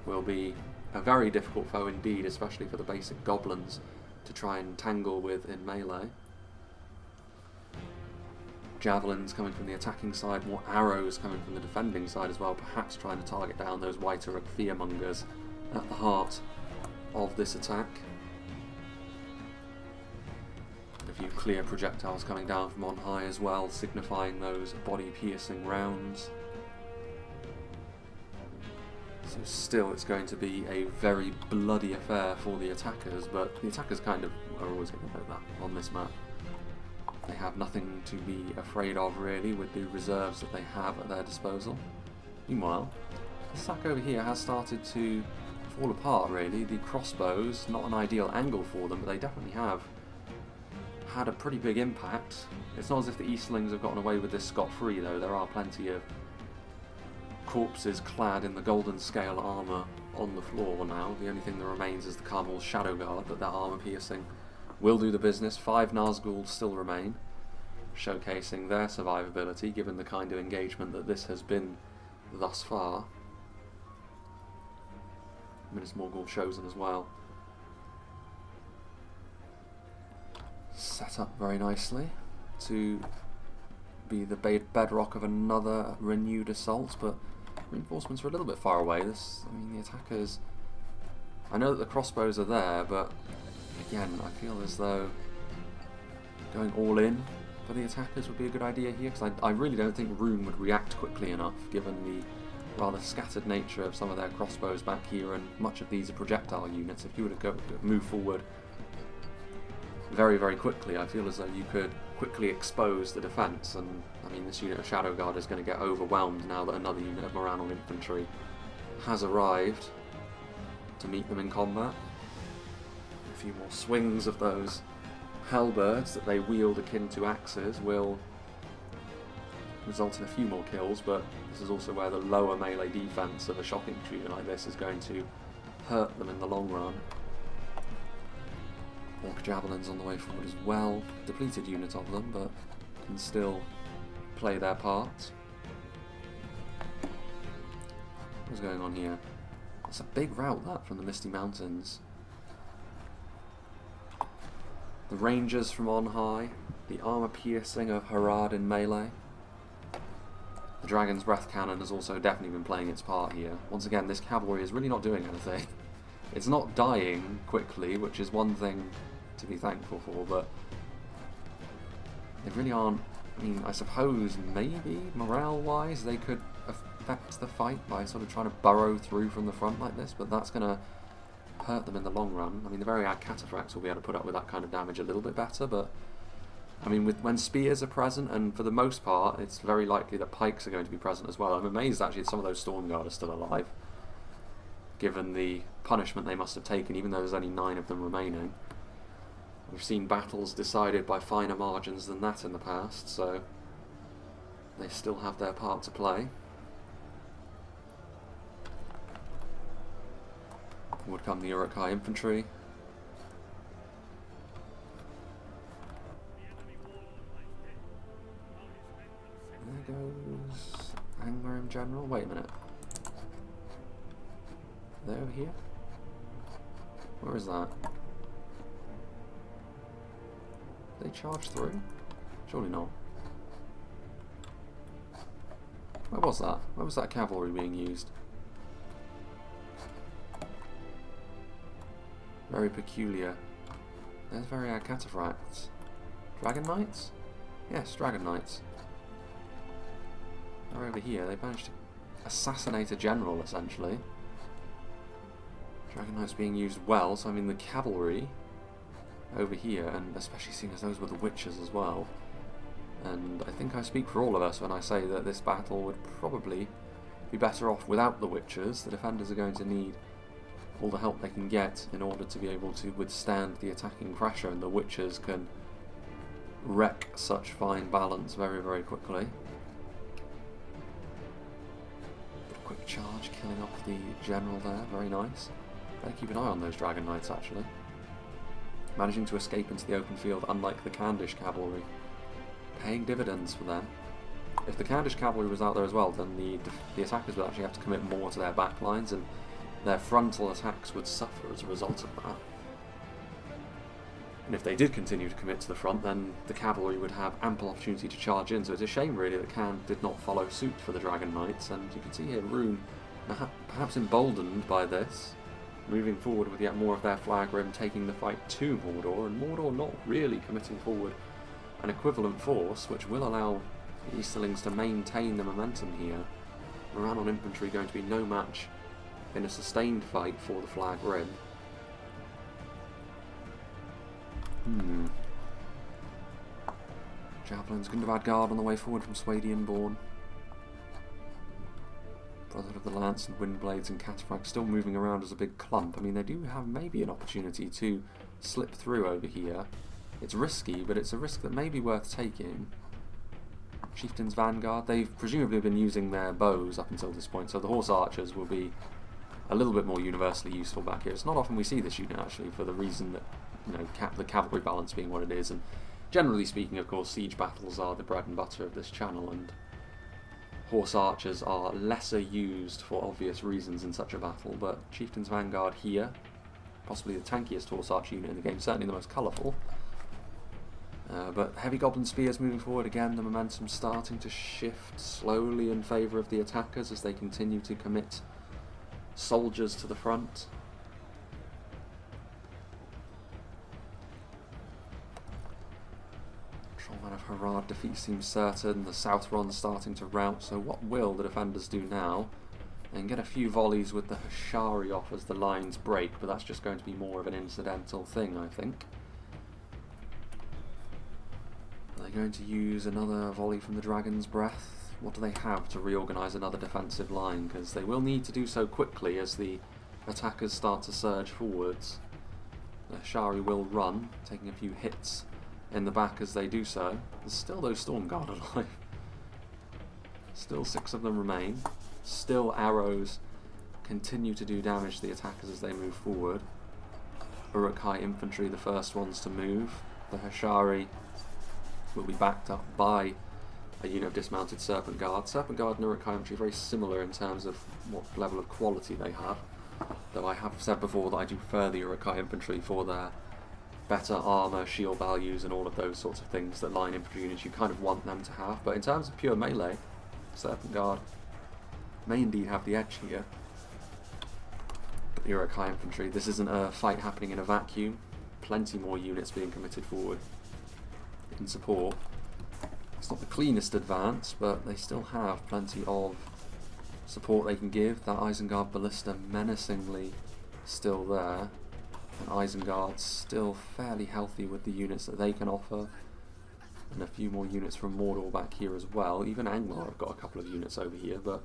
will be a very difficult foe indeed, especially for the basic goblins to try and tangle with in melee. Javelins coming from the attacking side, more arrows coming from the defending side as well, perhaps trying to target down those White Uruk fearmongers at the heart of this attack. A few clear projectiles coming down from on high as well, signifying those body-piercing rounds. So still it's going to be a very bloody affair for the attackers, but the attackers kind of are always going to know that on this map. They have nothing to be afraid of really with the reserves that they have at their disposal. Meanwhile, the sack over here has started to fall apart really. The crossbows, not an ideal angle for them, but they definitely have had a pretty big impact. It's not as if the Eastlings have gotten away with this scot-free though. There are plenty of corpses clad in the golden scale armour on the floor now. The only thing that remains is the Carmel's Shadow Guard, but their armour piercing will do the business. 5 Nazgûl still remain, showcasing their survivability given the kind of engagement that this has been thus far. Minas Morgul chosen as well. Set up very nicely to be the bedrock of another renewed assault, but reinforcements are a little bit far away. The attackers, I know that the crossbows are there, but again, I feel as though going all in for the attackers would be a good idea here, because I really don't think Rhun would react quickly enough, given the rather scattered nature of some of their crossbows back here, and much of these are projectile units. If you were to move forward very, very quickly, I feel as though you could quickly expose the defence, and I mean, this unit of Shadow Guard is going to get overwhelmed now that another unit of Morannon infantry has arrived to meet them in combat. A few more swings of those halberds that they wield akin to axes will result in a few more kills, but this is also where the lower melee defense of a shock infantry unit like this is going to hurt them in the long run. Orc Javelins on the way forward as well. Depleted unit of them, but can still play their part. What's going on here? It's a big rout, that, from the Misty Mountains. The Rangers from on high. The armour piercing of Harad in melee. The Dragon's Breath Cannon has also definitely been playing its part here. Once again, this cavalry is really not doing anything. It's not dying quickly, which is one thing to be thankful for, but they really aren't. I mean, I suppose maybe morale-wise they could affect the fight by sort of trying to burrow through from the front like this, but that's going to hurt them in the long run. I mean, the very cataphracts will be able to put up with that kind of damage a little bit better, but I mean, when spears are present, and for the most part, it's very likely that pikes are going to be present as well. I'm amazed actually that some of those Stormguard are still alive, given the punishment they must have taken, even though there's only 9 of them remaining. We've seen battles decided by finer margins than that in the past, so they still have their part to play. Would come the Uruk-hai infantry. There goes Angmar in general. Wait a minute. Are they over here? Where is that? They charge through? Surely not. Where was that? Where was that cavalry being used? Very peculiar. There's very cataphracts. Dragon Knights? Yes, Dragon Knights. They're over here. They managed to assassinate a general, essentially. Dragon Knights being used well, so I mean the cavalry over here, and especially seeing as those were the witches as well. And I think I speak for all of us when I say that this battle would probably be better off without the witches. The defenders are going to need all the help they can get in order to be able to withstand the attacking pressure, and the witches can wreck such fine balance very, very quickly. A quick charge, killing off the general there, very nice. Better keep an eye on those Dragon Knights actually. Managing to escape into the open field unlike the Khandish cavalry. Paying dividends for them. If the Khandish cavalry was out there as well, then the attackers would actually have to commit more to their back lines, and their frontal attacks would suffer as a result of that. And if they did continue to commit to the front, then the cavalry would have ample opportunity to charge in. So it's a shame really that Khan did not follow suit for the Dragon Knights, and you can see here Rhun, perhaps emboldened by this, moving forward with yet more of their flag rim, taking the fight to Mordor, and Mordor not really committing forward an equivalent force, which will allow the Easterlings to maintain the momentum here. Rhun on infantry going to be no match in a sustained fight for the flag rim. Javelins, Gundabad Guard on the way forward from Swadian-born. Brotherhood of the Lance and Windblades and Cataphracts still moving around as a big clump. I mean, they do have maybe an opportunity to slip through over here. It's risky, but it's a risk that may be worth taking. Chieftain's Vanguard, they've presumably been using their bows up until this point, so the horse archers will be a little bit more universally useful back here. It's not often we see this unit actually, for the reason that, you know, the cavalry balance being what it is, and generally speaking, of course, siege battles are the bread and butter of this channel, and horse archers are lesser used for obvious reasons in such a battle. But Chieftain's Vanguard here, possibly the tankiest horse archer unit in the game, certainly the most colourful. But heavy goblin spears moving forward again, the momentum starting to shift slowly in favour of the attackers as they continue to commit soldiers to the front. Trollman of Harad defeat seems certain, the South Run starting to rout, so what will the defenders do now? And get a few volleys with the Hashari off as the lines break, but that's just going to be more of an incidental thing, I think. Are they going to use another volley from the Dragon's Breath? What do they have to reorganise another defensive line? Because they will need to do so quickly as the attackers start to surge forwards. The Hashari will run, taking a few hits in the back as they do so. There's still those Stormguard alive. Still 6 of them remain. Still arrows continue to do damage to the attackers as they move forward. Uruk-hai infantry, the first ones to move. The Hashari will be backed up by a unit of dismounted Serpent Guard. Serpent Guard and Uruk-hai infantry are very similar in terms of what level of quality they have, though I have said before that I do prefer the Uruk-hai infantry for their better armour, shield values and all of those sorts of things that line infantry units you kind of want them to have. But in terms of pure melee, Serpent Guard may indeed have the edge here. But the Uruk-hai infantry, this isn't a fight happening in a vacuum. Plenty more units being committed forward in support. It's not the cleanest advance, but they still have plenty of support they can give. That Isengard ballista menacingly still there. And Isengard's still fairly healthy with the units that they can offer. And a few more units from Mordor back here as well. Even Angmar have got a couple of units over here, but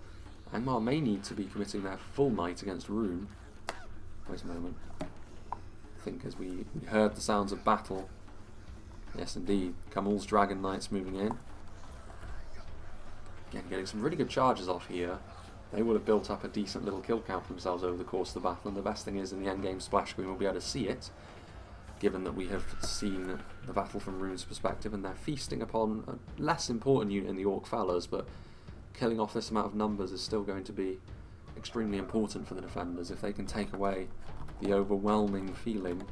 Angmar may need to be committing their full might against Rhun. Wait a moment. I think as we heard the sounds of battle. Yes, indeed. Camel's Dragon Knights moving in. Again, getting some really good charges off here. They will have built up a decent little kill count for themselves over the course of the battle, and the best thing is in the endgame splash screen we'll be able to see it, given that we have seen the battle from Rhun's perspective, and they're feasting upon a less important unit in the Orc Fellas, but killing off this amount of numbers is still going to be extremely important for the defenders. If they can take away the overwhelming feeling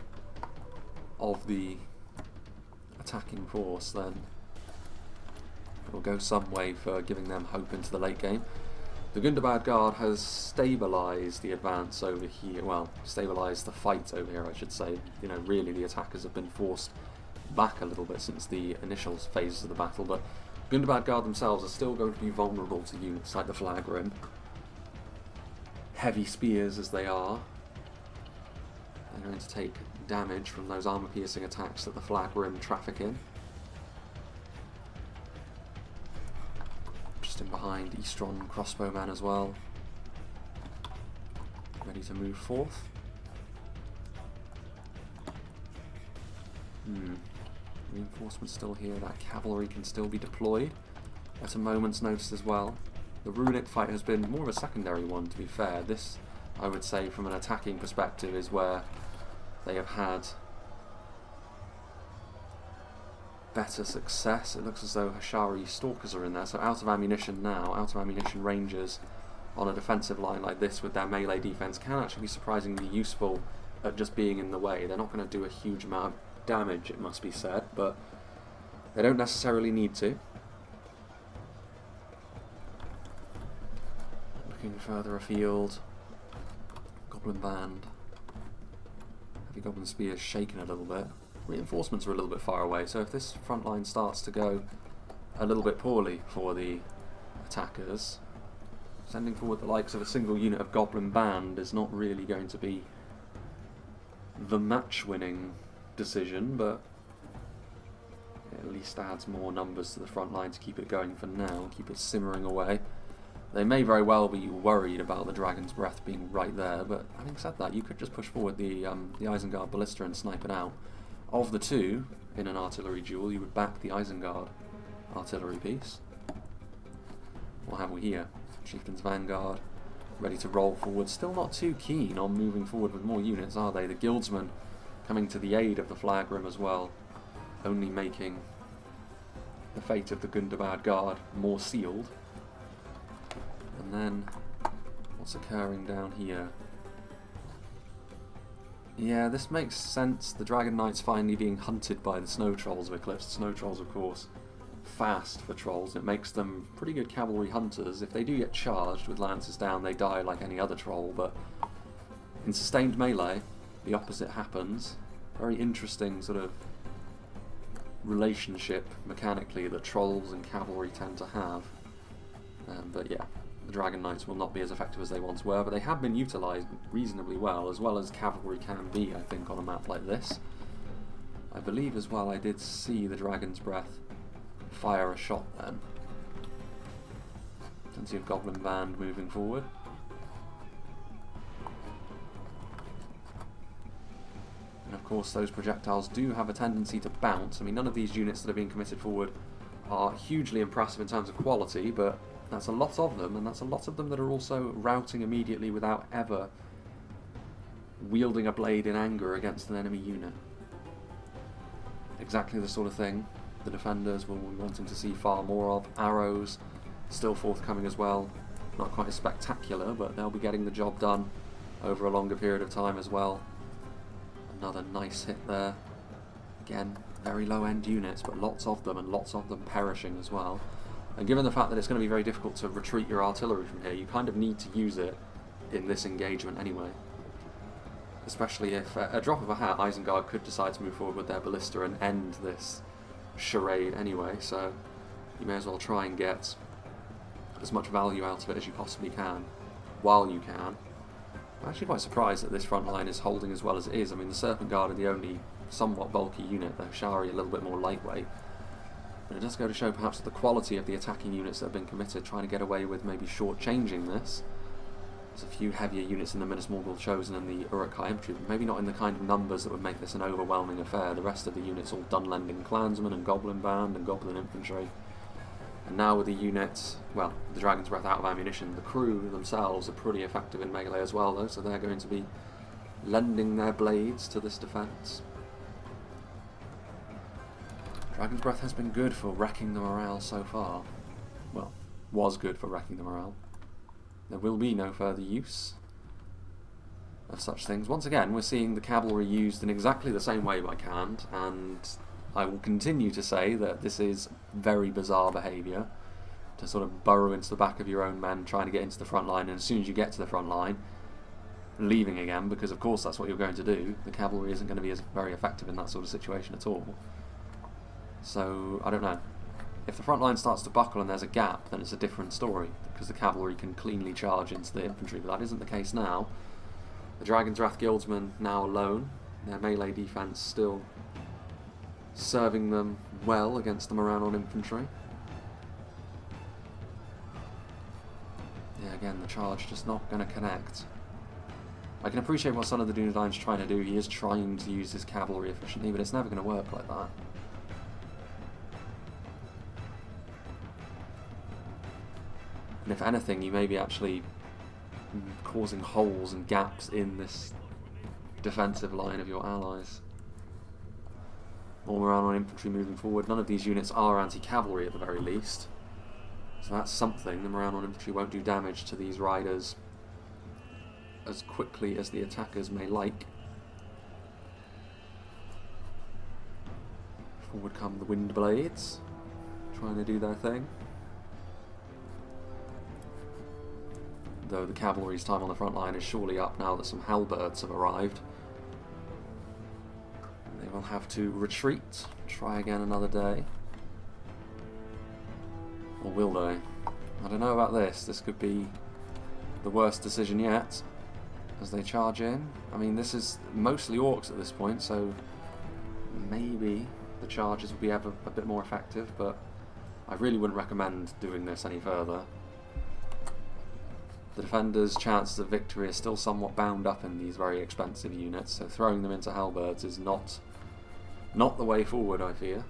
of the attacking force, then it will go some way for giving them hope into the late game. The Gundabad Guard has stabilised the advance over here, well, stabilised the fight over here I should say. You know, really the attackers have been forced back a little bit since the initial phases of the battle, but Gundabad Guard themselves are still going to be vulnerable to units like the Flag Rim. Heavy spears as they are, they're going to take damage from those armour-piercing attacks that the Flag Rim traffic in. Just in behind, Eastron crossbowman as well, ready to move forth. Reinforcements still here, that cavalry can still be deployed at a moment's notice as well. The Runic fight has been more of a secondary one, to be fair. This, I would say, from an attacking perspective, is where they have had better success. It looks as though Hashari Stalkers are in there, so out of ammunition now, out of ammunition rangers on a defensive line like this with their melee defense can actually be surprisingly useful at just being in the way. They're not going to do a huge amount of damage, it must be said, but they don't necessarily need to. Looking further afield, Goblin Band, Heavy Goblin Spears shaken a little bit. Reinforcements are a little bit far away, so if this front line starts to go a little bit poorly for the attackers, sending forward the likes of a single unit of Goblin Band is not really going to be the match-winning decision, but it at least adds more numbers to the front line to keep it going for now, keep it simmering away. They may very well be worried about the Dragon's Breath being right there, but having said that, you could just push forward the Isengard Ballista and snipe it out. Of the two, in an artillery duel, you would back the Isengard artillery piece. What have we here? Chieftain's Vanguard, ready to roll forward. Still not too keen on moving forward with more units, are they? The Guildsmen coming to the aid of the Flag Rim as well, only making the fate of the Gundabad Guard more sealed. And then, what's occurring down here? Yeah, this makes sense. The Dragon Knights finally being hunted by the Snow Trolls of Eclipse. The Snow Trolls, of course, fast for trolls. It makes them pretty good cavalry hunters. If they do get charged with lances down, they die like any other troll, but in sustained melee, the opposite happens. Very interesting sort of relationship, mechanically, that trolls and cavalry tend to have. But yeah, the Dragon Knights will not be as effective as they once were, but they have been utilised reasonably well as cavalry can be, I think, on a map like this. I believe as well I did see the Dragon's Breath fire a shot then. Plenty of Goblin Band moving forward. And of course those projectiles do have a tendency to bounce. I mean, none of these units that are being committed forward are hugely impressive in terms of quality, but that's a lot of them, and that's a lot of them that are also routing immediately without ever wielding a blade in anger against an enemy unit. Exactly the sort of thing the defenders will be wanting to see far more of. Arrows still forthcoming as well. Not quite as spectacular, but they'll be getting the job done over a longer period of time as well. Another nice hit there. Again, very low end units, but lots of them, and lots of them perishing as well. And given the fact that it's going to be very difficult to retreat your artillery from here, you kind of need to use it in this engagement anyway. Especially if, at a drop of a hat, Isengard could decide to move forward with their ballista and end this charade anyway, so you may as well try and get as much value out of it as you possibly can, while you can. I'm actually quite surprised that this front line is holding as well as it is. I mean, the Serpent Guard are the only somewhat bulky unit, though Shari a little bit more lightweight. But it does go to show perhaps the quality of the attacking units that have been committed, trying to get away with maybe short-changing this. There's a few heavier units in the Minas Morgul Chosen and the Uruk-hai Infantry, but maybe not in the kind of numbers that would make this an overwhelming affair. The rest of the units all Dunlending Clansmen and Goblin Band and Goblin Infantry. And now with the units, well, the Dragon's Breath out of ammunition, the crew themselves are pretty effective in melee as well though, so they're going to be lending their blades to this defence. Dragon's Breath has been good for wrecking the morale so far. Well, was good for wrecking the morale. There will be no further use of such things. Once again, we're seeing the cavalry used in exactly the same way by KHANS, and I will continue to say that this is very bizarre behaviour, to sort of burrow into the back of your own men trying to get into the front line, and as soon as you get to the front line, leaving again, because of course that's what you're going to do. The cavalry isn't going to be as very effective in that sort of situation at all. So, I don't know. If the front line starts to buckle and there's a gap, then it's a different story, because the cavalry can cleanly charge into the infantry, but that isn't the case now. The Dragon's Wrath Guildsmen now alone, their melee defence still serving them well against the Morannon infantry. Yeah, again, the charge just not going to connect. I can appreciate what Son of the Dunedain's trying to do. He is trying to use his cavalry efficiently, but it's never going to work like that. And if anything, you may be actually causing holes and gaps in this defensive line of your allies. More Morannon infantry moving forward. None of these units are anti-cavalry at the very least. So that's something. The Morannon infantry won't do damage to these riders as quickly as the attackers may like. Forward come the Wind Blades, trying to do their thing. Though the cavalry's time on the front line is surely up now that some halberds have arrived. They will have to retreat, try again another day. Or will they? I don't know about this. This could be the worst decision yet as they charge in. I mean, this is mostly orcs at this point, so maybe the charges will be a bit more effective, but I really wouldn't recommend doing this any further. The defenders' chances of victory are still somewhat bound up in these very expensive units, so throwing them into halberds is not the way forward, I fear.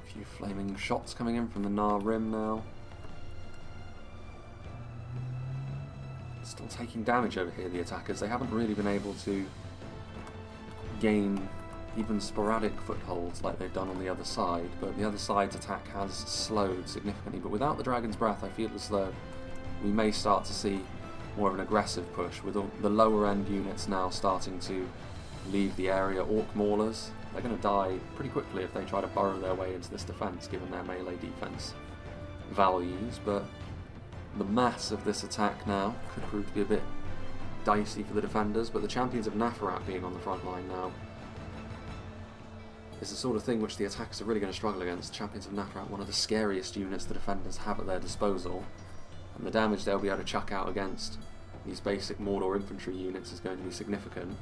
A few flaming shots coming in from the Nar Rim now. Still taking damage over here, the attackers. They haven't really been able to gain even sporadic footholds like they've done on the other side, but the other side's attack has slowed significantly. But without the Dragon's Breath, I feel as though we may start to see more of an aggressive push, with the lower end units now starting to leave the area. Orc Maulers, they're going to die pretty quickly if they try to burrow their way into this defence, given their melee defence values, but the mass of this attack now could prove to be a bit dicey for the defenders. But the Champions of Nafarat being on the front line now is the sort of thing which the attackers are really going to struggle against. Champions of Nafarat, one of the scariest units the defenders have at their disposal, and the damage they'll be able to chuck out against these basic Mordor infantry units is going to be significant.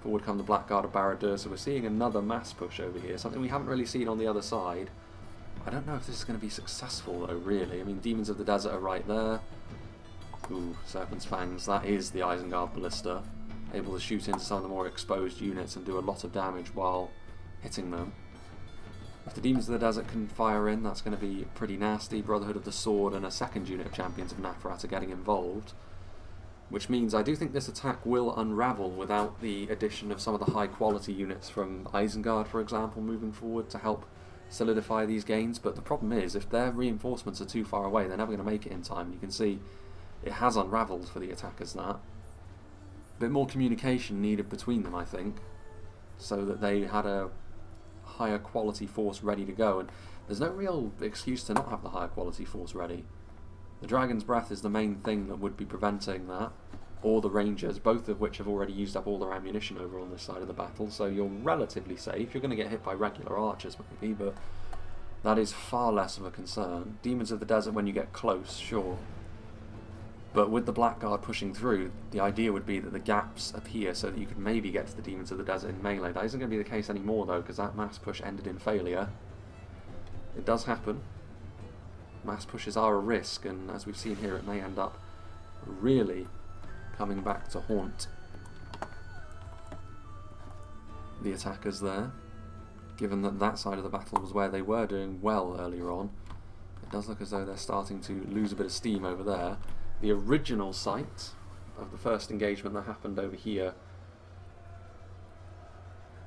Forward come the Blackguard of Barad-dûr, so we're seeing another mass push over here, something we haven't really seen on the other side. I don't know if this is going to be successful though, really. I mean, Demons of the Desert are right there. Ooh, Serpent's Fangs, that is the Isengard Ballista. Able to shoot into some of the more exposed units and do a lot of damage while hitting them. If the Demons of the Desert can fire in, that's going to be pretty nasty. Brotherhood of the Sword and a second unit of Champions of Nafarat are getting involved. Which means I do think this attack will unravel without the addition of some of the high quality units from Isengard, for example, moving forward to help solidify these gains. But the problem is, if their reinforcements are too far away, they're never going to make it in time. You can see it has unravelled for the attackers that. A bit more communication needed between them, I think, so that they had a higher quality force ready to go. And there's no real excuse to not have the higher quality force ready. The Dragon's Breath is the main thing that would be preventing that. or the Rangers, both of which have already used up all their ammunition over on this side of the battle, so you're relatively safe. You're going to get hit by regular archers maybe, but that is far less of a concern. Demons of the Desert when you get close, sure. But with the Blackguard pushing through, the idea would be that the gaps appear so that you could maybe get to the Demons of the Desert in melee. That isn't going to be the case anymore though, because that mass push ended in failure. It does happen. Mass pushes are a risk, and as we've seen here, it may end up really coming back to haunt the attackers there, given that that side of the battle was where they were doing well earlier on. It does look as though they're starting to lose a bit of steam over there. The original site of the first engagement that happened over here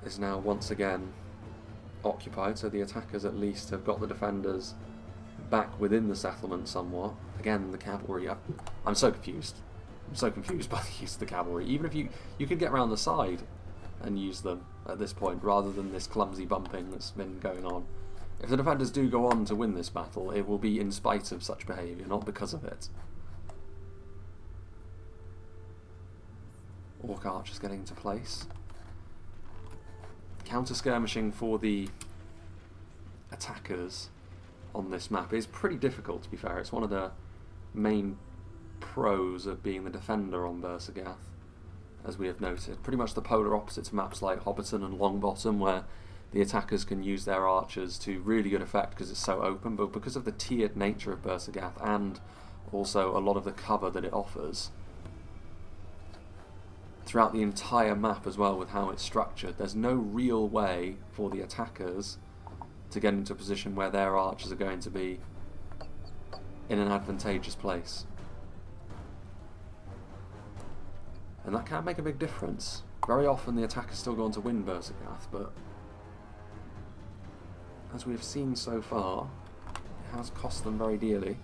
is now once again occupied, so the attackers at least have got the defenders back within the settlement somewhat. Again, the cavalry, I'm so confused. I'm so confused by the use of the cavalry. Even if you could get around the side and use them at this point, rather than this clumsy bumping that's been going on. If the defenders do go on to win this battle, it will be in spite of such behaviour, not because of it. Orc archers getting into place. Counter-skirmishing for the attackers on this map is pretty difficult, to be fair. It's one of the main pros of being the defender on Bersergath, as we have noted. Pretty much the polar opposite to maps like Hobbiton and Longbottom, where the attackers can use their archers to really good effect because it's so open, but because of the tiered nature of Bersergath and also a lot of the cover that it offers throughout the entire map as well with how it's structured, there's no real way for the attackers to get into a position where their archers are going to be in an advantageous place. And that can make a big difference. Very often the attackers still go on to win Bersergath, but as we've seen so far, it has cost them very dearly.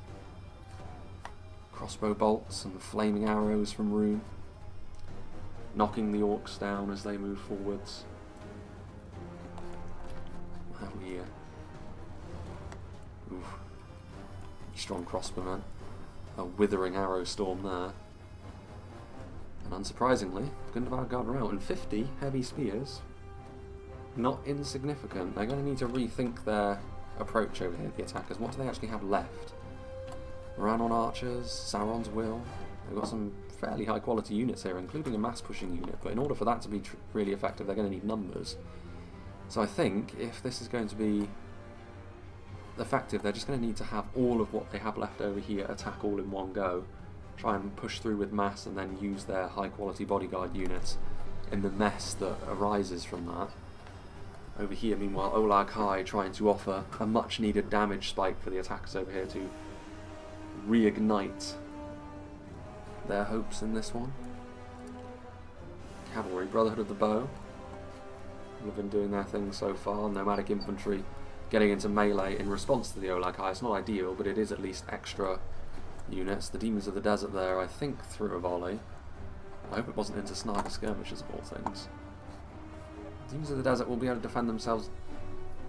Crossbow bolts and the flaming arrows from Rhun, knocking the orcs down as they move forwards. What have we here? Oof. Strong crossbowman. A withering arrow storm there. And unsurprisingly, Gundabad got out, and 50 heavy spears. Not insignificant. They're going to need to rethink their approach over here, the attackers. What do they actually have left? Rhun on archers, Sauron's Will. They've got some fairly high quality units here, including a mass pushing unit, but in order for that to be really effective, they're going to need numbers. So I think if this is going to be effective, they're just going to need to have all of what they have left over here attack all in one go. Try and push through with mass and then use their high quality bodyguard units in the mess that arises from that. Over here, meanwhile, Olag High trying to offer a much needed damage spike for the attackers over here to reignite their hopes in this one. Cavalry, Brotherhood of the Bow have been doing their thing so far. Nomadic infantry getting into melee in response to the Olag High. It's not ideal, but it is at least extra units. The Demons of the Desert there, I think, threw a volley. I hope it wasn't into sniper skirmishes of all things. Demons of the Desert will be able to defend themselves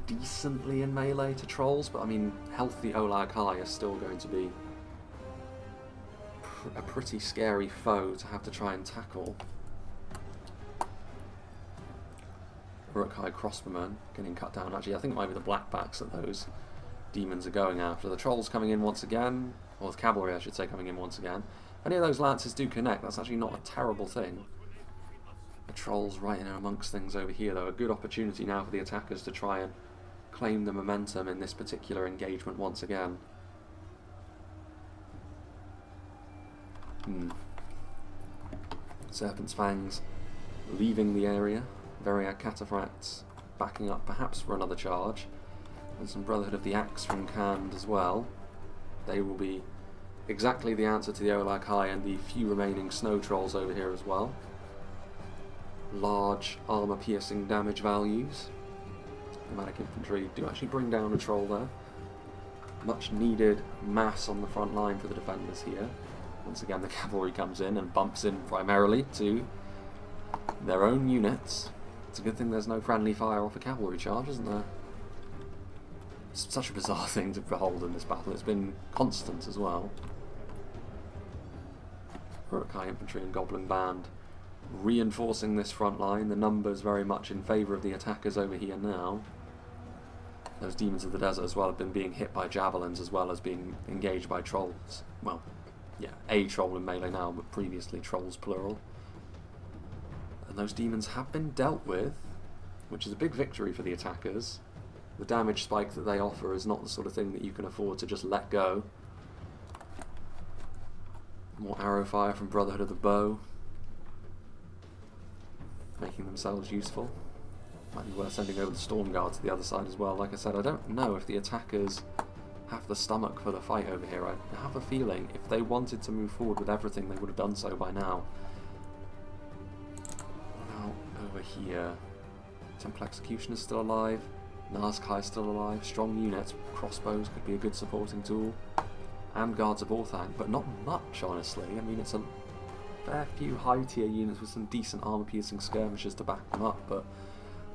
decently in melee to trolls, but I mean, healthy Olag High is still going to be a pretty scary foe to have to try and tackle. Uruk-hai crossbowmen getting cut down. Actually, I think it might be the blackbacks that those demons are going after. The trolls coming in once again, or the cavalry I should say coming in once again. If any of those lances do connect, that's actually not a terrible thing. The trolls right in amongst things over here though. A good opportunity now for the attackers to try and claim the momentum in this particular engagement once again. Serpent's Fangs leaving the area. Variag Cataphracts backing up perhaps for another charge. And some Brotherhood of the Axe from KHANS as well. They will be exactly the answer to the Olag High and the few remaining snow trolls over here as well. Large armour piercing damage values. Nomadic infantry do actually bring down a troll there. Much needed mass on the front line for the defenders here. Once again the cavalry comes in and bumps in primarily to their own units. It's a good thing there's no friendly fire off a cavalry charge, isn't there? It's such a bizarre thing to behold in this battle. It's been constant as well. Uruk-hai infantry and goblin band reinforcing this front line. The numbers very much in favour of the attackers over here now. Those demons of the desert as well have been being hit by javelins as well as being engaged by trolls. Well, yeah, a troll in melee now, but previously trolls plural. And those demons have been dealt with, which is a big victory for the attackers. The damage spike that they offer is not the sort of thing that you can afford to just let go. More arrow fire from Brotherhood of the Bow, making themselves useful. Might be worth sending over the Storm Guard to the other side as well. Like I said, I don't know if the attackers have the stomach for the fight over here. I have a feeling if they wanted to move forward with everything, they would have done so by now. Now, over here, Temple Execution is still alive. Nazkai is still alive. Strong units, crossbows could be a good supporting tool. And Guards of Orthanc, but not much, honestly. I mean, it's a fair few high-tier units with some decent armour-piercing skirmishers to back them up, but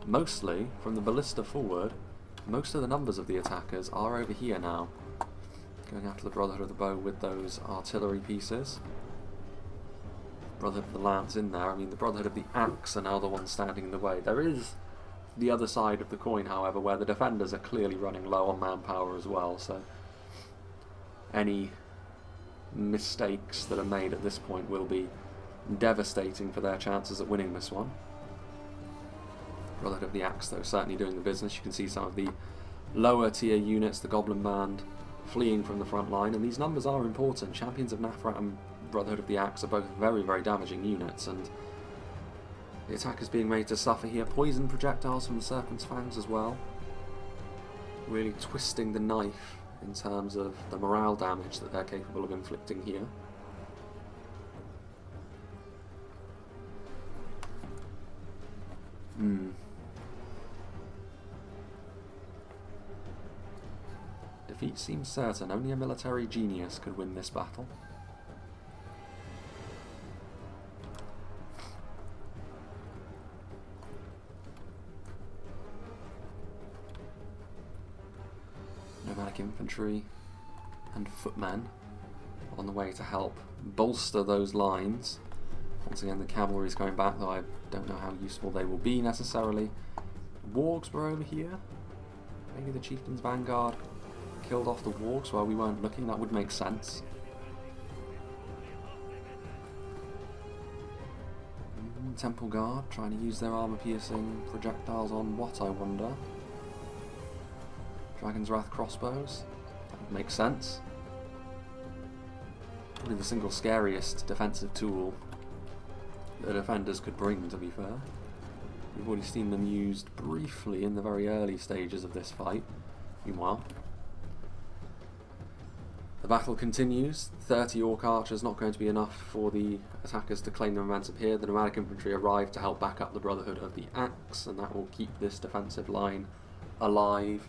mostly, from the ballista forward, most of the numbers of the attackers are over here now. Going after the Brotherhood of the Bow with those artillery pieces. Brotherhood of the Lance in there. I mean, the Brotherhood of the Axe are now the ones standing in the way. There is the other side of the coin, however, where the defenders are clearly running low on manpower as well, so any mistakes that are made at this point will be devastating for their chances at winning this one. Brotherhood of the Axe, though, certainly doing the business. You can see some of the lower tier units, the Goblin Band, fleeing from the front line, and these numbers are important. Champions of Nafrat and Brotherhood of the Axe are both very, very damaging units, and the attackers being made to suffer here. Poison projectiles from the Serpent's Fangs as well, really twisting the knife in terms of the morale damage that they're capable of inflicting here. Defeat seems certain. Only a military genius could win this battle. Nomadic infantry and footmen on the way to help bolster those lines. Once again, the cavalry is going back, though I don't know how useful they will be necessarily. Wargs were over here. Maybe the Chieftain's Vanguard killed off the Wargs while we weren't looking. That would make sense. Temple Guard trying to use their armour-piercing projectiles on what, I wonder? Dragon's Wrath crossbows. That would make sense. Probably the single scariest defensive tool the defenders could bring, to be fair. We've already seen them used briefly in the very early stages of this fight. Meanwhile, the battle continues. 30 Orc Archers not going to be enough for the attackers to claim the momentum here. The Nomadic Infantry arrive to help back up the Brotherhood of the Axe, and that will keep this defensive line alive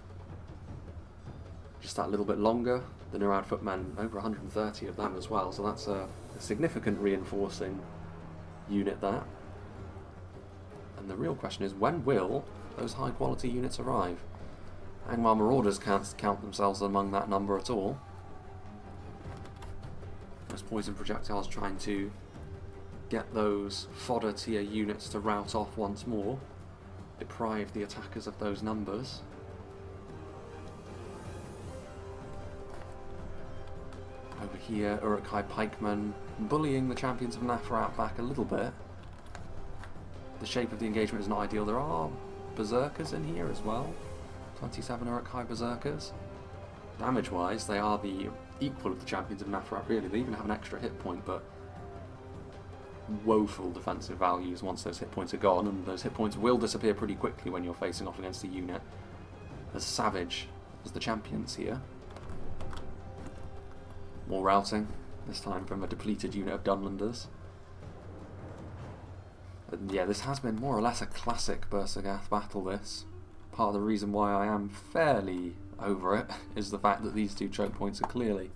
just that little bit longer. The Nurad Footmen, over 130 of them as well, so that's a significant reinforcing unit there. And the real question is, when will those high quality units arrive? Angmar Marauders can't count themselves among that number at all. Those poison projectiles trying to get those fodder tier units to rout off once more, deprive the attackers of those numbers. Over here, Uruk-hai pikemen bullying the Champions of Nafrat back a little bit. The shape of the engagement is not ideal. There are berserkers in here as well. 27 Uruk-hai berserkers. Damage-wise, they are the equal of the Champions of Nafrat, really. They even have an extra hit point, but woeful defensive values once those hit points are gone, and those hit points will disappear pretty quickly when you're facing off against a unit as savage as the Champions here. More routing, this time from a depleted unit of Dunlanders. And yeah, this has been more or less a classic Bersergath battle, this. Part of the reason why I am fairly over it is the fact that these two choke points are clearly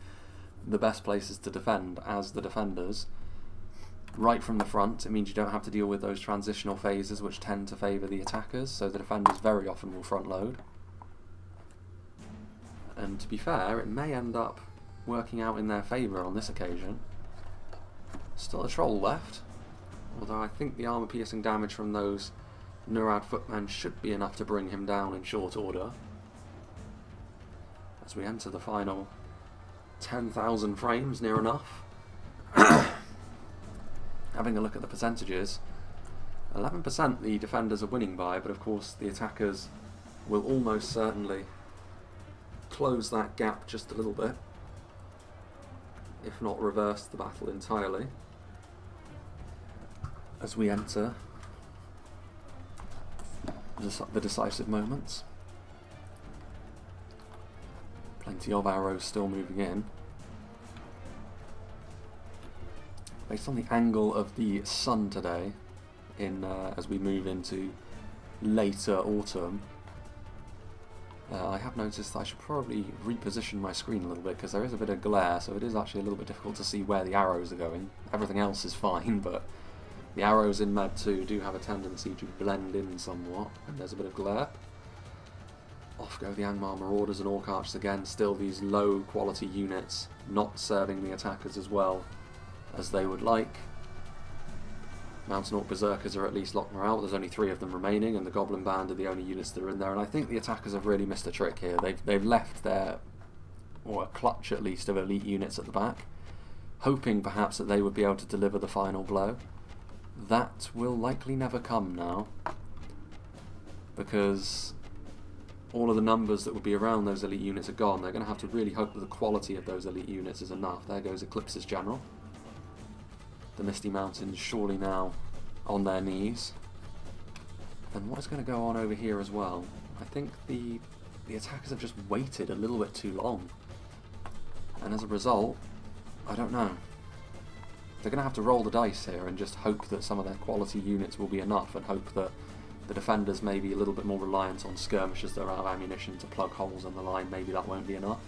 the best places to defend as the defenders. Right from the front, it means you don't have to deal with those transitional phases which tend to favour the attackers, so the defenders very often will front load. And to be fair, it may end up working out in their favour on this occasion. Still a troll left, although I think the armour-piercing damage from those Nurad footmen should be enough to bring him down in short order. As we enter the final 10,000 frames, near enough. Having a look at the percentages, 11% the defenders are winning by, but of course the attackers will almost certainly close that gap just a little bit, if not reverse the battle entirely, as we enter the decisive moments. Plenty of arrows still moving in. Based on the angle of the sun today, as we move into later autumn, I have noticed that I should probably reposition my screen a little bit, because there is a bit of glare, so it is actually a little bit difficult to see where the arrows are going. Everything else is fine, but the arrows in Med 2 do have a tendency to blend in somewhat, and there's a bit of glare. Off go the Angmar Marauders and Orc Archers again, still these low quality units, not serving the attackers as well as they would like. Mountain Orc Berserkers are at least locked morale, there's only 3 of them remaining, and the Goblin Band are the only units that are in there, and I think the attackers have really missed a trick here. They've left their, or a clutch at least, of elite units at the back, hoping perhaps that they would be able to deliver the final blow. That will likely never come now, because all of the numbers that would be around those elite units are gone. They're going to have to really hope that the quality of those elite units is enough. There goes Eclipse's General. The Misty Mountains surely now on their knees. And what is going to go on over here as well? I think the attackers have just waited a little bit too long. And as a result, I don't know. They're going to have to roll the dice here and just hope that some of their quality units will be enough, and hope that the defenders may be a little bit more reliant on skirmishers that are out of ammunition to plug holes in the line. Maybe that won't be enough.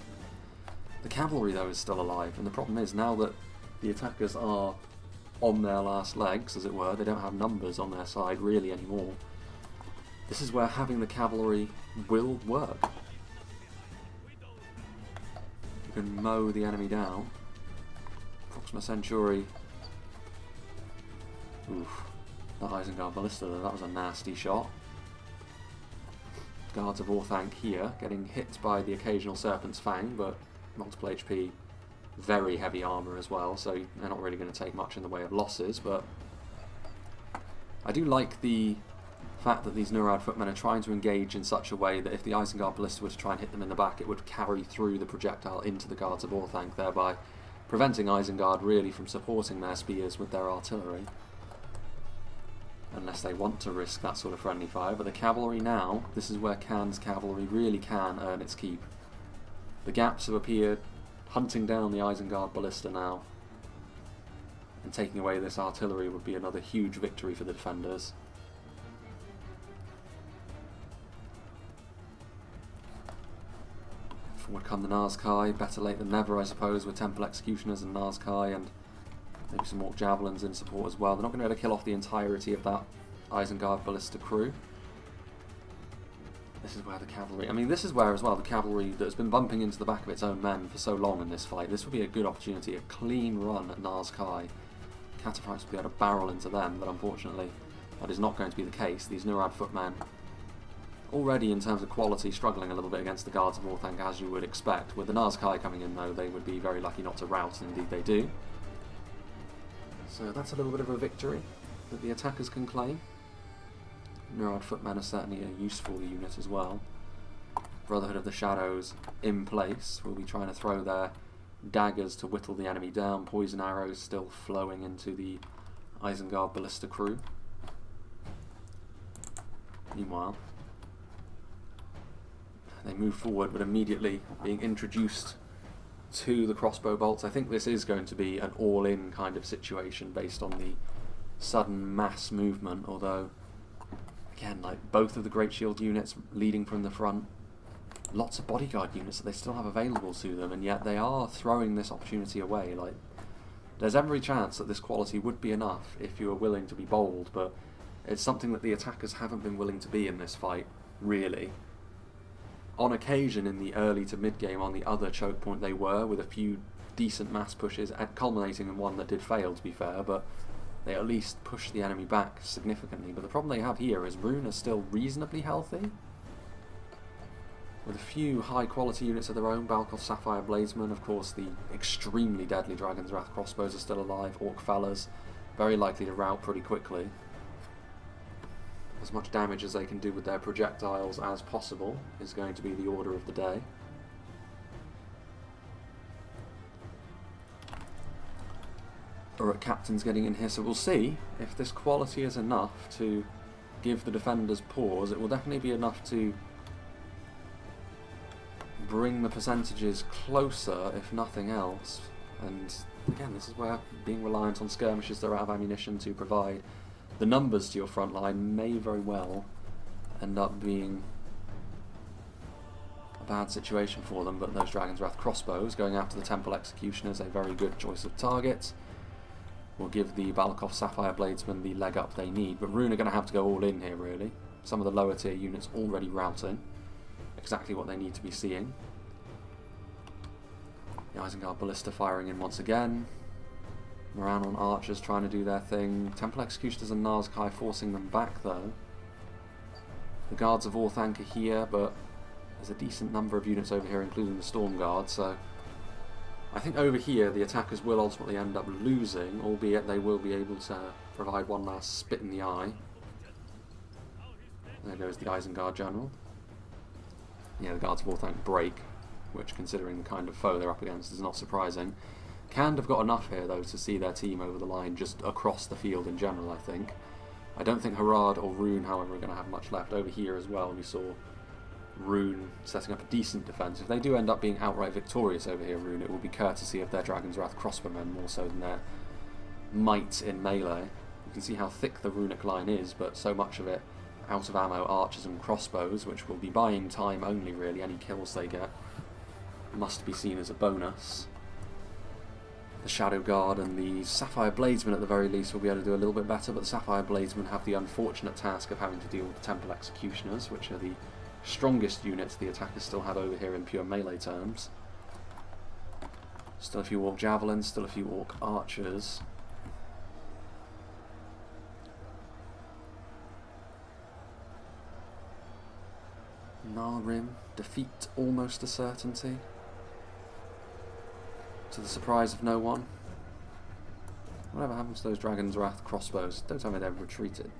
The cavalry, though, is still alive, and the problem is, now that the attackers are on their last legs, as it were, they don't have numbers on their side really anymore. This is where having the cavalry will work. You can mow the enemy down. Proxima Centauri. Oof. That Isengard Ballista, that was a nasty shot. Guards of Orthanc here, getting hit by the occasional Serpent's Fang, but multiple HP, very heavy armour as well, so they're not really going to take much in the way of losses, but I do like the fact that these Nurad footmen are trying to engage in such a way that if the Isengard Ballista were to try and hit them in the back, it would carry through the projectile into the Guards of Orthanc, thereby preventing Isengard really from supporting their spears with their artillery, unless they want to risk that sort of friendly fire. But the cavalry now, this is where KHANS cavalry really can earn its keep. The gaps have appeared, hunting down the Isengard Ballista now, and taking away this artillery would be another huge victory for the defenders. Forward come the Nazkai, better late than never I suppose, with Temple Executioners and Nazkai, and maybe some Orc Javelins in support as well. They're not going to be able to kill off the entirety of that Isengard Ballista crew. This is where the cavalry, I mean, this is where as well the cavalry that has been bumping into the back of its own men for so long in this fight, this would be a good opportunity, a clean run at Nazkai. Cataphracts would be able to barrel into them, but unfortunately that is not going to be the case. These Nurad footmen, already in terms of quality, struggling a little bit against the Guards of Orthanc, as you would expect. With the Nazkai coming in though, they would be very lucky not to rout, and indeed they do. So that's a little bit of a victory that the attackers can claim. Nurad footmen are certainly a useful unit as well. Brotherhood of the Shadows in place, will be trying to throw their daggers to whittle the enemy down. Poison arrows still flowing into the Isengard Ballista crew. Meanwhile, they move forward, but immediately being introduced to the crossbow bolts. I think this is going to be an all-in kind of situation based on the sudden mass movement, although again, like both of the Great Shield units leading from the front, lots of bodyguard units that they still have available to them, and yet they are throwing this opportunity away. Like, there's every chance that this quality would be enough if you were willing to be bold, but it's something that the attackers haven't been willing to be in this fight, really. On occasion in the early to mid game on the other choke point they were, with a few decent mass pushes, culminating in one that did fail, to be fair, but they at least push the enemy back significantly. But the problem they have here is Rhun are still reasonably healthy, with a few high-quality units of their own. Balkov Sapphire Bladesmen, of course, the extremely deadly Dragon's Wrath crossbows are still alive. Orc Fellas, very likely to rout pretty quickly. As much damage as they can do with their projectiles as possible is going to be the order of the day. Uruk Captain's getting in here, so we'll see if this quality is enough to give the defenders pause. It will definitely be enough to bring the percentages closer, if nothing else. And again, this is where being reliant on skirmishes that are out of ammunition to provide the numbers to your front line may very well end up being a bad situation for them. But those Dragon's Wrath crossbows going after the Temple Executioners, a very good choice of target. Will give the Balakov Sapphire Bladesmen the leg up they need, but Rhun are going to have to go all in here, really. Some of the lower tier units already routing. Exactly what they need to be seeing. The Isengard Ballista firing in once again. Moran on archers trying to do their thing. Temple Executioners and Nazkai forcing them back, though. The Guards of Orthanc are here, but there's a decent number of units over here, including the Storm Guard, so I think over here the attackers will ultimately end up losing, albeit they will be able to provide one last spit in the eye. There goes the Isengard General. Yeah, the Guards of Orthanc break, which, considering the kind of foe they're up against, is not surprising. KHANS have got enough here, though, to see their team over the line just across the field in general, I think. I don't think Harad or Rhun, however, are going to have much left. Over here as well, we saw Rhun setting up a decent defence. If they do end up being outright victorious over here, Rhun, it will be courtesy of their Dragon's Wrath crossbowmen more so than their might in melee. You can see how thick the runic line is, but so much of it out of ammo archers and crossbows, which will be buying time only, really. Any kills they get must be seen as a bonus. The Shadow Guard and the Sapphire Bladesmen at the very least will be able to do a little bit better, but the Sapphire Bladesmen have the unfortunate task of having to deal with the Temple Executioners, which are the strongest units the attackers still have over here in pure melee terms. Still a few Orc Javelins, still a few Orc Archers. Narrim, defeat almost a certainty, to the surprise of no one. Whatever happens to those Dragon's Wrath crossbows? Don't tell me they've retreated.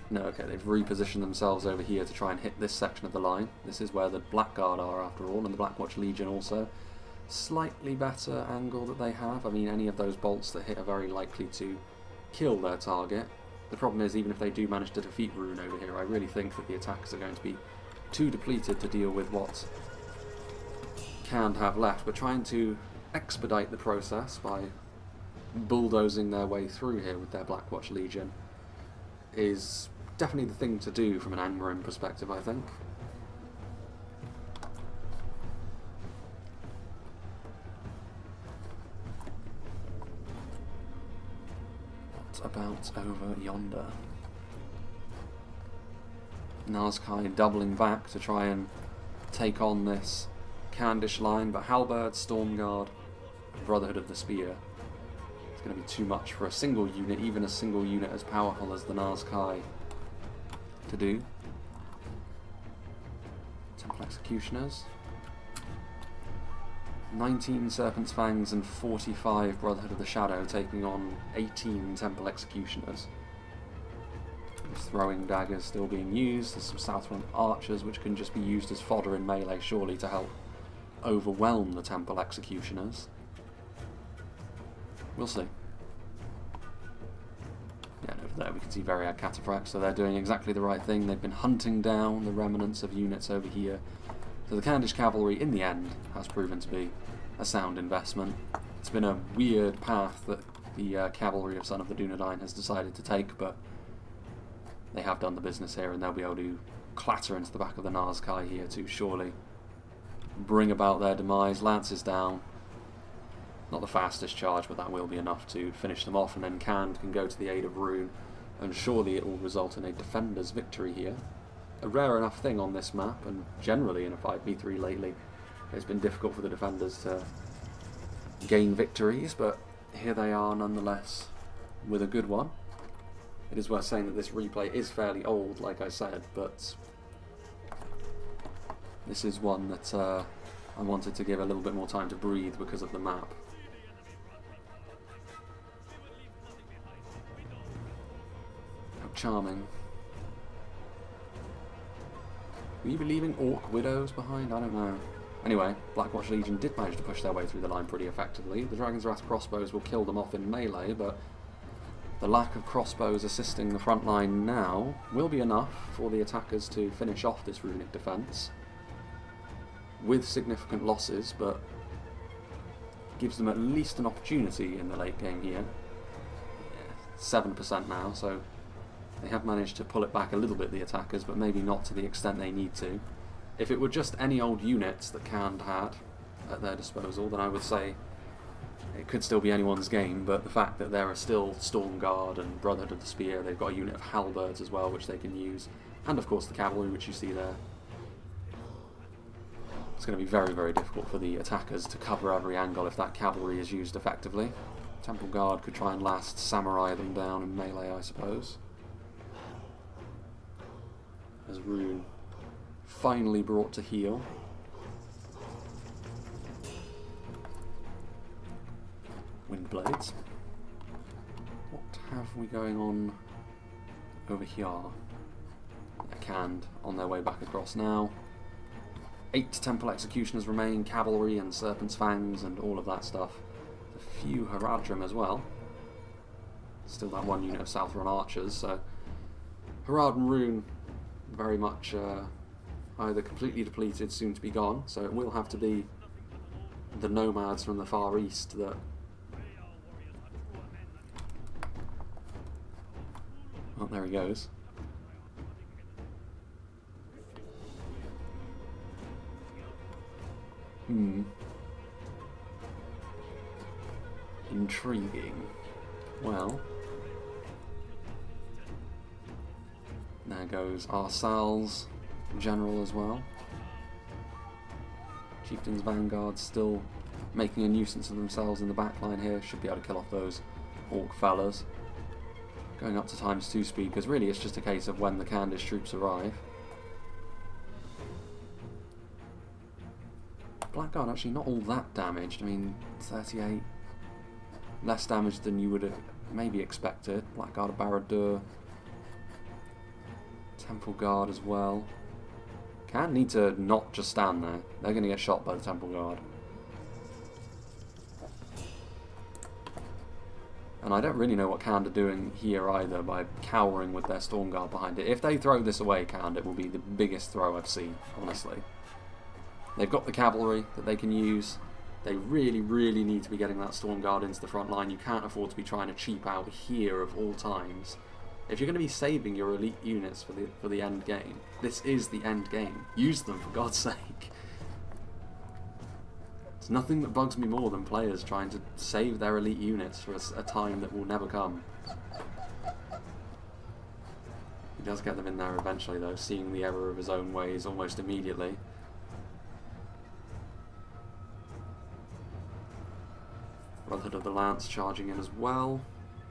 No, okay, they've repositioned themselves over here to try and hit this section of the line. This is where the Blackguard are, after all, and the Blackwatch Legion also. Slightly better angle that they have. I mean, any of those bolts that hit are very likely to kill their target. The problem is, even if they do manage to defeat Rhun over here, I really think that the attackers are going to be too depleted to deal with what KHANS have left. But trying to expedite the process by bulldozing their way through here with their Blackwatch Legion is definitely the thing to do from an Angmar perspective, I think. What about over yonder? Nazkai doubling back to try and take on this Khandish line, but Halberd, Stormguard, Brotherhood of the Spear, it's going to be too much for a single unit, even a single unit as powerful as the Nazkai, to do. Temple Executioners. 19 Serpent's Fangs and 45 Brotherhood of the Shadow taking on 18 Temple Executioners. There's throwing daggers still being used. There's some Southron Archers which can just be used as fodder in melee, surely, to help overwhelm the Temple Executioners. We'll see. Yeah, and over there we can see Variad Cataphracts, so they're doing exactly the right thing. They've been hunting down the remnants of units over here. So the Khandish Cavalry, in the end, has proven to be a sound investment. It's been a weird path that the Cavalry of Son of the Dunedain has decided to take, but they have done the business here, and they'll be able to clatter into the back of the Nazkai here to surely bring about their demise. Lances down. Not the fastest charge, but that will be enough to finish them off, and then KHANS can go to the aid of Rhun, and surely it will result in a defender's victory here. A rare enough thing on this map, and generally in a 5v3 lately, It's been difficult for the defenders to gain victories, but here they are nonetheless with a good one. It is worth saying that this replay is fairly old, like I said, but this is one that I wanted to give a little bit more time to breathe because of the map. How charming. Were you leaving Orc Widows behind? I don't know. Anyway, Blackwatch Legion did manage to push their way through the line pretty effectively. The Dragon's Wrath crossbows will kill them off in melee, but the lack of crossbows assisting the front line now will be enough for the attackers to finish off this runic defence with significant losses, but gives them at least an opportunity in the late game here. 7% now, so they have managed to pull it back a little bit, the attackers, but maybe not to the extent they need to. If it were just any old units that KHANS had at their disposal, then I would say it could still be anyone's game, but the fact that there are still Stormguard and Brotherhood of the Spear, they've got a unit of Halberds as well which they can use, and of course the cavalry which you see there. It's going to be very, very difficult for the attackers to cover every angle if that cavalry is used effectively. Temple Guard could try and last samurai them down in melee, I suppose. As Rhun finally brought to heel. Windblades. What have we going on over here? KHANS on their way back across now. 8 Temple Executioners remain, cavalry and Serpent's Fangs and all of that stuff. A few Haradrim as well. Still that one unit of South Rhun archers, so Harad and Rhun very much either completely depleted, soon to be gone, so it will have to be the nomads from the Far East that oh, there he goes. Intriguing. Well, there goes Arsal's general as well. Chieftain's Vanguard still making a nuisance of themselves in the backline here. Should be able to kill off those Orc fellas. Going up to ×2 speed, because really it's just a case of when the Candice troops arrive. Blackguard actually not all that damaged. I mean, 38. Less damage than you would have maybe expected. Blackguard of Barad-dûr. Temple Guard as well. Can need to not just stand there. They're going to get shot by the Temple Guard. And I don't really know what KHANS are doing here either by cowering with their Storm Guard behind it. If they throw this away, KHANS, it will be the biggest throw I've seen, honestly. They've got the cavalry that they can use. They really, really need to be getting that Storm Guard into the front line. You can't afford to be trying to cheap out here of all times. If you're going to be saving your elite units for the end game, this is the end game. Use them, for God's sake. There's nothing that bugs me more than players trying to save their elite units for a time that will never come. He does get them in there eventually, though, seeing the error of his own ways almost immediately. Brotherhood of the Lance charging in as well.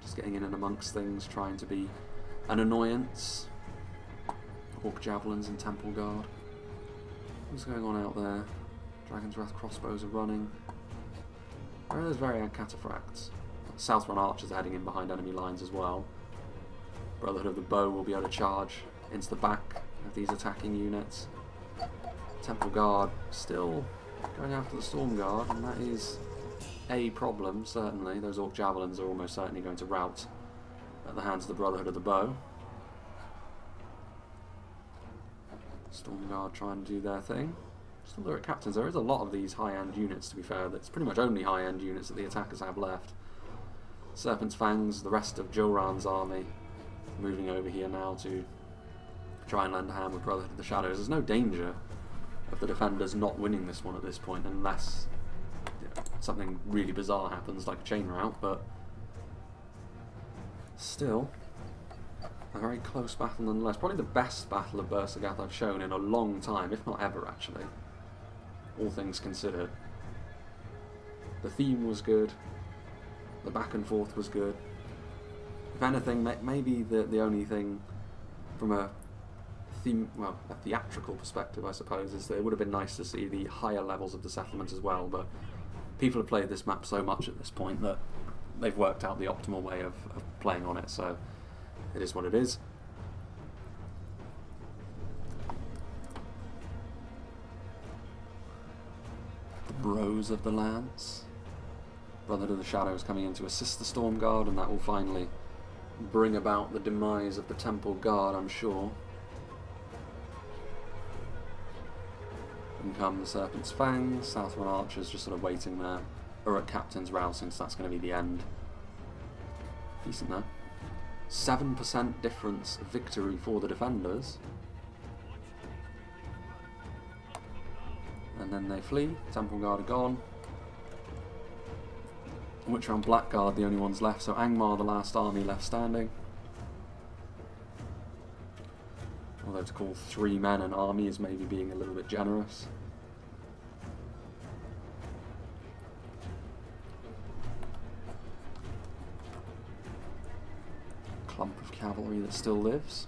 Just getting in and amongst things, trying to be an annoyance. Orc Javelins and Temple Guard. What's going on out there? Dragon's Wrath crossbows are running. Where are those Varian cataphracts? South Rhun archers are heading in behind enemy lines as well. Brotherhood of the Bow will be able to charge into the back of these attacking units. Temple Guard still going after the Storm Guard, and that is a problem, certainly. Those Orc Javelins are almost certainly going to rout at the hands of the Brotherhood of the Bow. Storm Guard trying to do their thing. Still there at captains. There is a lot of these high-end units, to be fair. That's pretty much only high-end units that the attackers have left. Serpent's Fangs, the rest of Joran's army, moving over here now to try and lend a hand with Brotherhood of the Shadows. There's no danger of the defenders not winning this one at this point, unless something really bizarre happens, like a chain rout, but still a very close battle nonetheless. Probably the best battle of Bersergath I've shown in a long time, if not ever, actually. all things considered. The theme was good, the back and forth was good. If anything, maybe the only thing from a theatrical perspective, I suppose, is that it would have been nice to see the higher levels of the settlement as well, but people have played this map so much at this point that they've worked out the optimal way of playing on it, so it is what it is. The Bros of the Lance. Brotherhood of the Shadow is coming in to assist the Storm Guard, and that will finally bring about the demise of the Temple Guard, I'm sure. In come the Serpent's Fangs, Southron Archers just sort of waiting there. Or at Captain's Rousing, so that's going to be the end. Decent though. 7% difference victory for the defenders. And then they flee. Temple Guard are gone. Which around Blackguard the only ones left, so Angmar the last army left standing. Although to call 3 men an army is maybe being a little bit generous. Clump of cavalry that still lives.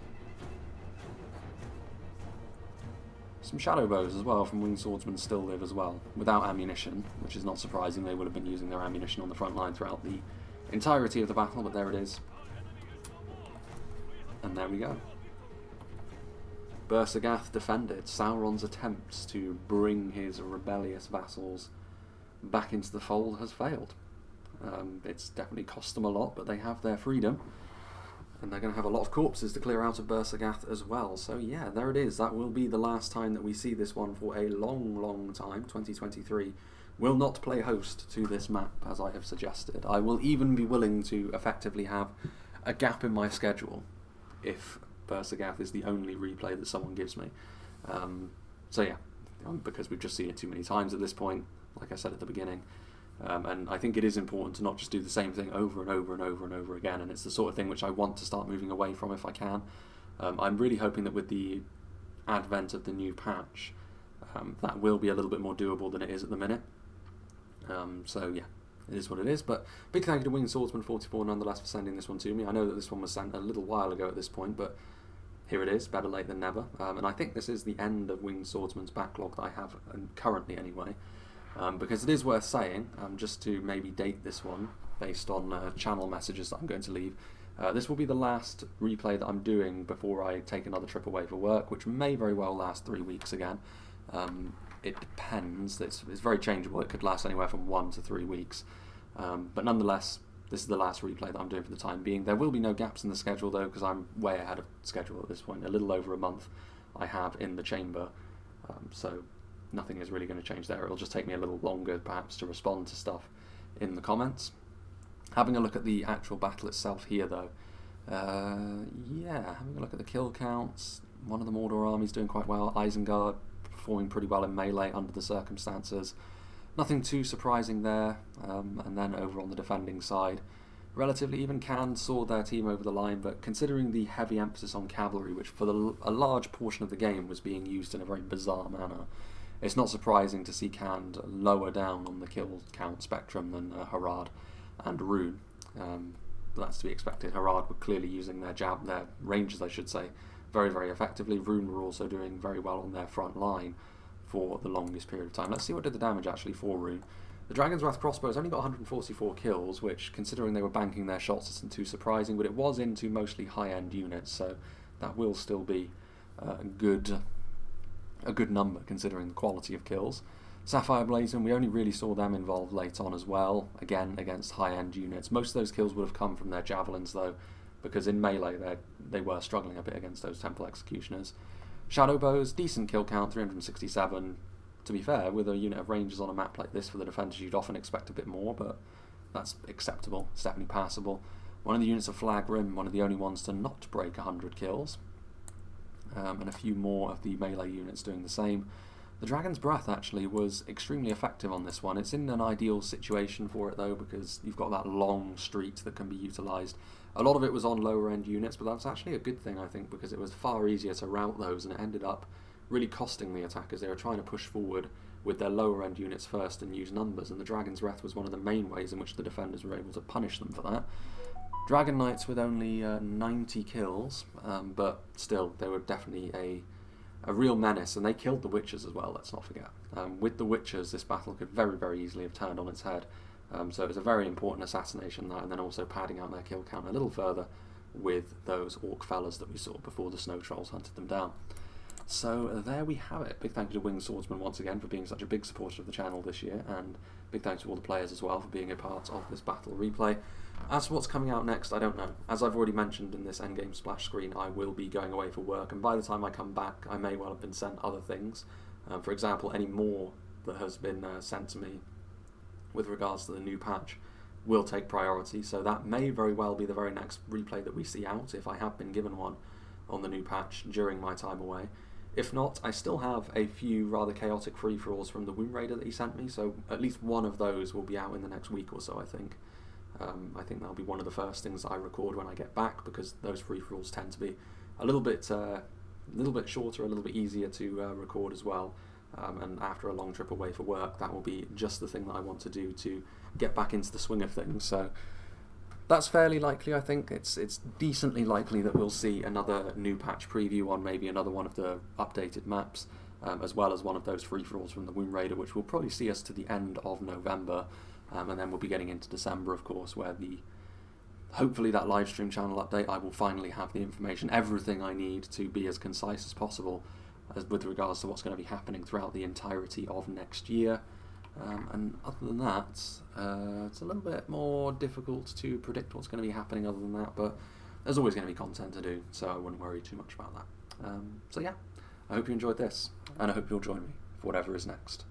Some shadow bows as well from winged swordsmen still live as well, without ammunition, which is not surprising. They would have been using their ammunition on the front line throughout the entirety of the battle, but there it is. And there we go. Bersergath defended. Sauron's attempts to bring his rebellious vassals back into the fold has failed. It's definitely cost them a lot, but they have their freedom. And they're going to have a lot of corpses to clear out of Bersergath as well. So yeah, there it is. That will be the last time that we see this one for a long, long time. 2023 will not play host to this map, as I have suggested. I will even be willing to effectively have a gap in my schedule if Bersergath is the only replay that someone gives me. So yeah, because we've just seen it too many times at this point, like I said at the beginning. And I think it is important to not just do the same thing over and over and over and over again, and it's the sort of thing which I want to start moving away from if I can. I'm really hoping that with the advent of the new patch, that will be a little bit more doable than it is at the minute. So yeah, it is what it is, but big thank you to Winged Swordsman 44 nonetheless for sending this one to me. I know that this one was sent a little while ago at this point, but here it is, better late than never. And I think this is the end of Winged Swordsman's backlog that I have currently anyway. Because it is worth saying, just to maybe date this one based on channel messages that I'm going to leave, this will be the last replay that I'm doing before I take another trip away for work, which may very well last 3 weeks again. It depends, it's very changeable, it could last anywhere from 1 to 3 weeks. But nonetheless, this is the last replay that I'm doing for the time being. There will be no gaps in the schedule though, because I'm way ahead of schedule at this point. A little over a month I have in the chamber, so nothing is really going to change there. It'll just take me a little longer perhaps to respond to stuff in the comments. Having a look at the actual battle itself here though, yeah, having a look at the kill counts, one of the Mordor armies doing quite well, Isengard performing pretty well in melee under the circumstances. Nothing too surprising there, and then over on the defending side, relatively even KHANS saw their team over the line, but considering the heavy emphasis on cavalry, which for a large portion of the game was being used in a very bizarre manner, it's not surprising to see KHANS lower down on the kill count spectrum than Harad and Rhun. But that's to be expected. Harad were clearly using their ranges, I should say, very, very effectively. Rhun were also doing very well on their front line for the longest period of time. Let's see what did the damage actually for Rhun. The Dragon's Wrath crossbows only got 144 kills, which, considering they were banking their shots, isn't too surprising, but it was into mostly high-end units, so that will still be a good number considering the quality of kills. Sapphire Blazon, we only really saw them involved late on as well, again against high-end units. Most of those kills would have come from their javelins though, because in melee they were struggling a bit against those Temple Executioners. Shadow Bows, decent kill count, 367. To be fair, with a unit of rangers on a map like this for the defenders, you'd often expect a bit more, but that's acceptable. It's definitely passable. One of the units of Flagrim, one of the only ones to not break 100 kills. And a few more of the melee units doing the same. The Dragon's Breath actually was extremely effective on this one. It's in an ideal situation for it though, because you've got that long street that can be utilised. A lot of it was on lower end units, but that's actually a good thing I think, because it was far easier to rout those, and it ended up really costing the attackers. They were trying to push forward with their lower end units first and use numbers, and the Dragon's Breath was one of the main ways in which the defenders were able to punish them for that. Dragon Knights with only 90 kills, but still, they were definitely a real menace, and they killed the Witchers as well, let's not forget. With the Witchers, this battle could very, very easily have turned on its head, so it was a very important assassination that, and then also padding out their kill count a little further with those Orc fellas that we saw before the Snow Trolls hunted them down. So there we have it. Big thank you to Winged Swordsman once again for being such a big supporter of the channel this year, and big thanks to all the players as well for being a part of this battle replay. As for what's coming out next, I don't know. As I've already mentioned in this endgame splash screen, I will be going away for work, and by the time I come back I may well have been sent other things. For example, any more that has been sent to me with regards to the new patch will take priority, so that may very well be the very next replay that we see out if I have been given one on the new patch during my time away. If not, I still have a few rather chaotic free-for-alls from the Womb Raider that he sent me, so at least one of those will be out in the next week or so, I think. I think that'll be one of the first things I record when I get back, because those free-for-alls tend to be a little bit shorter, a little bit easier to record as well. And after a long trip away for work, that will be just the thing that I want to do to get back into the swing of things. So that's fairly likely, I think. It's decently likely that we'll see another new patch preview on maybe another one of the updated maps, as well as one of those free-for-alls from the Womb Raider, which will probably see us to the end of November. And then we'll be getting into December, of course, where hopefully that live stream channel update, I will finally have the information, everything I need to be as concise as possible with regards to what's going to be happening throughout the entirety of next year. And other than that, it's a little bit more difficult to predict what's going to be happening other than that, but there's always going to be content to do, so I wouldn't worry too much about that. So yeah, I hope you enjoyed this, and I hope you'll join me for whatever is next.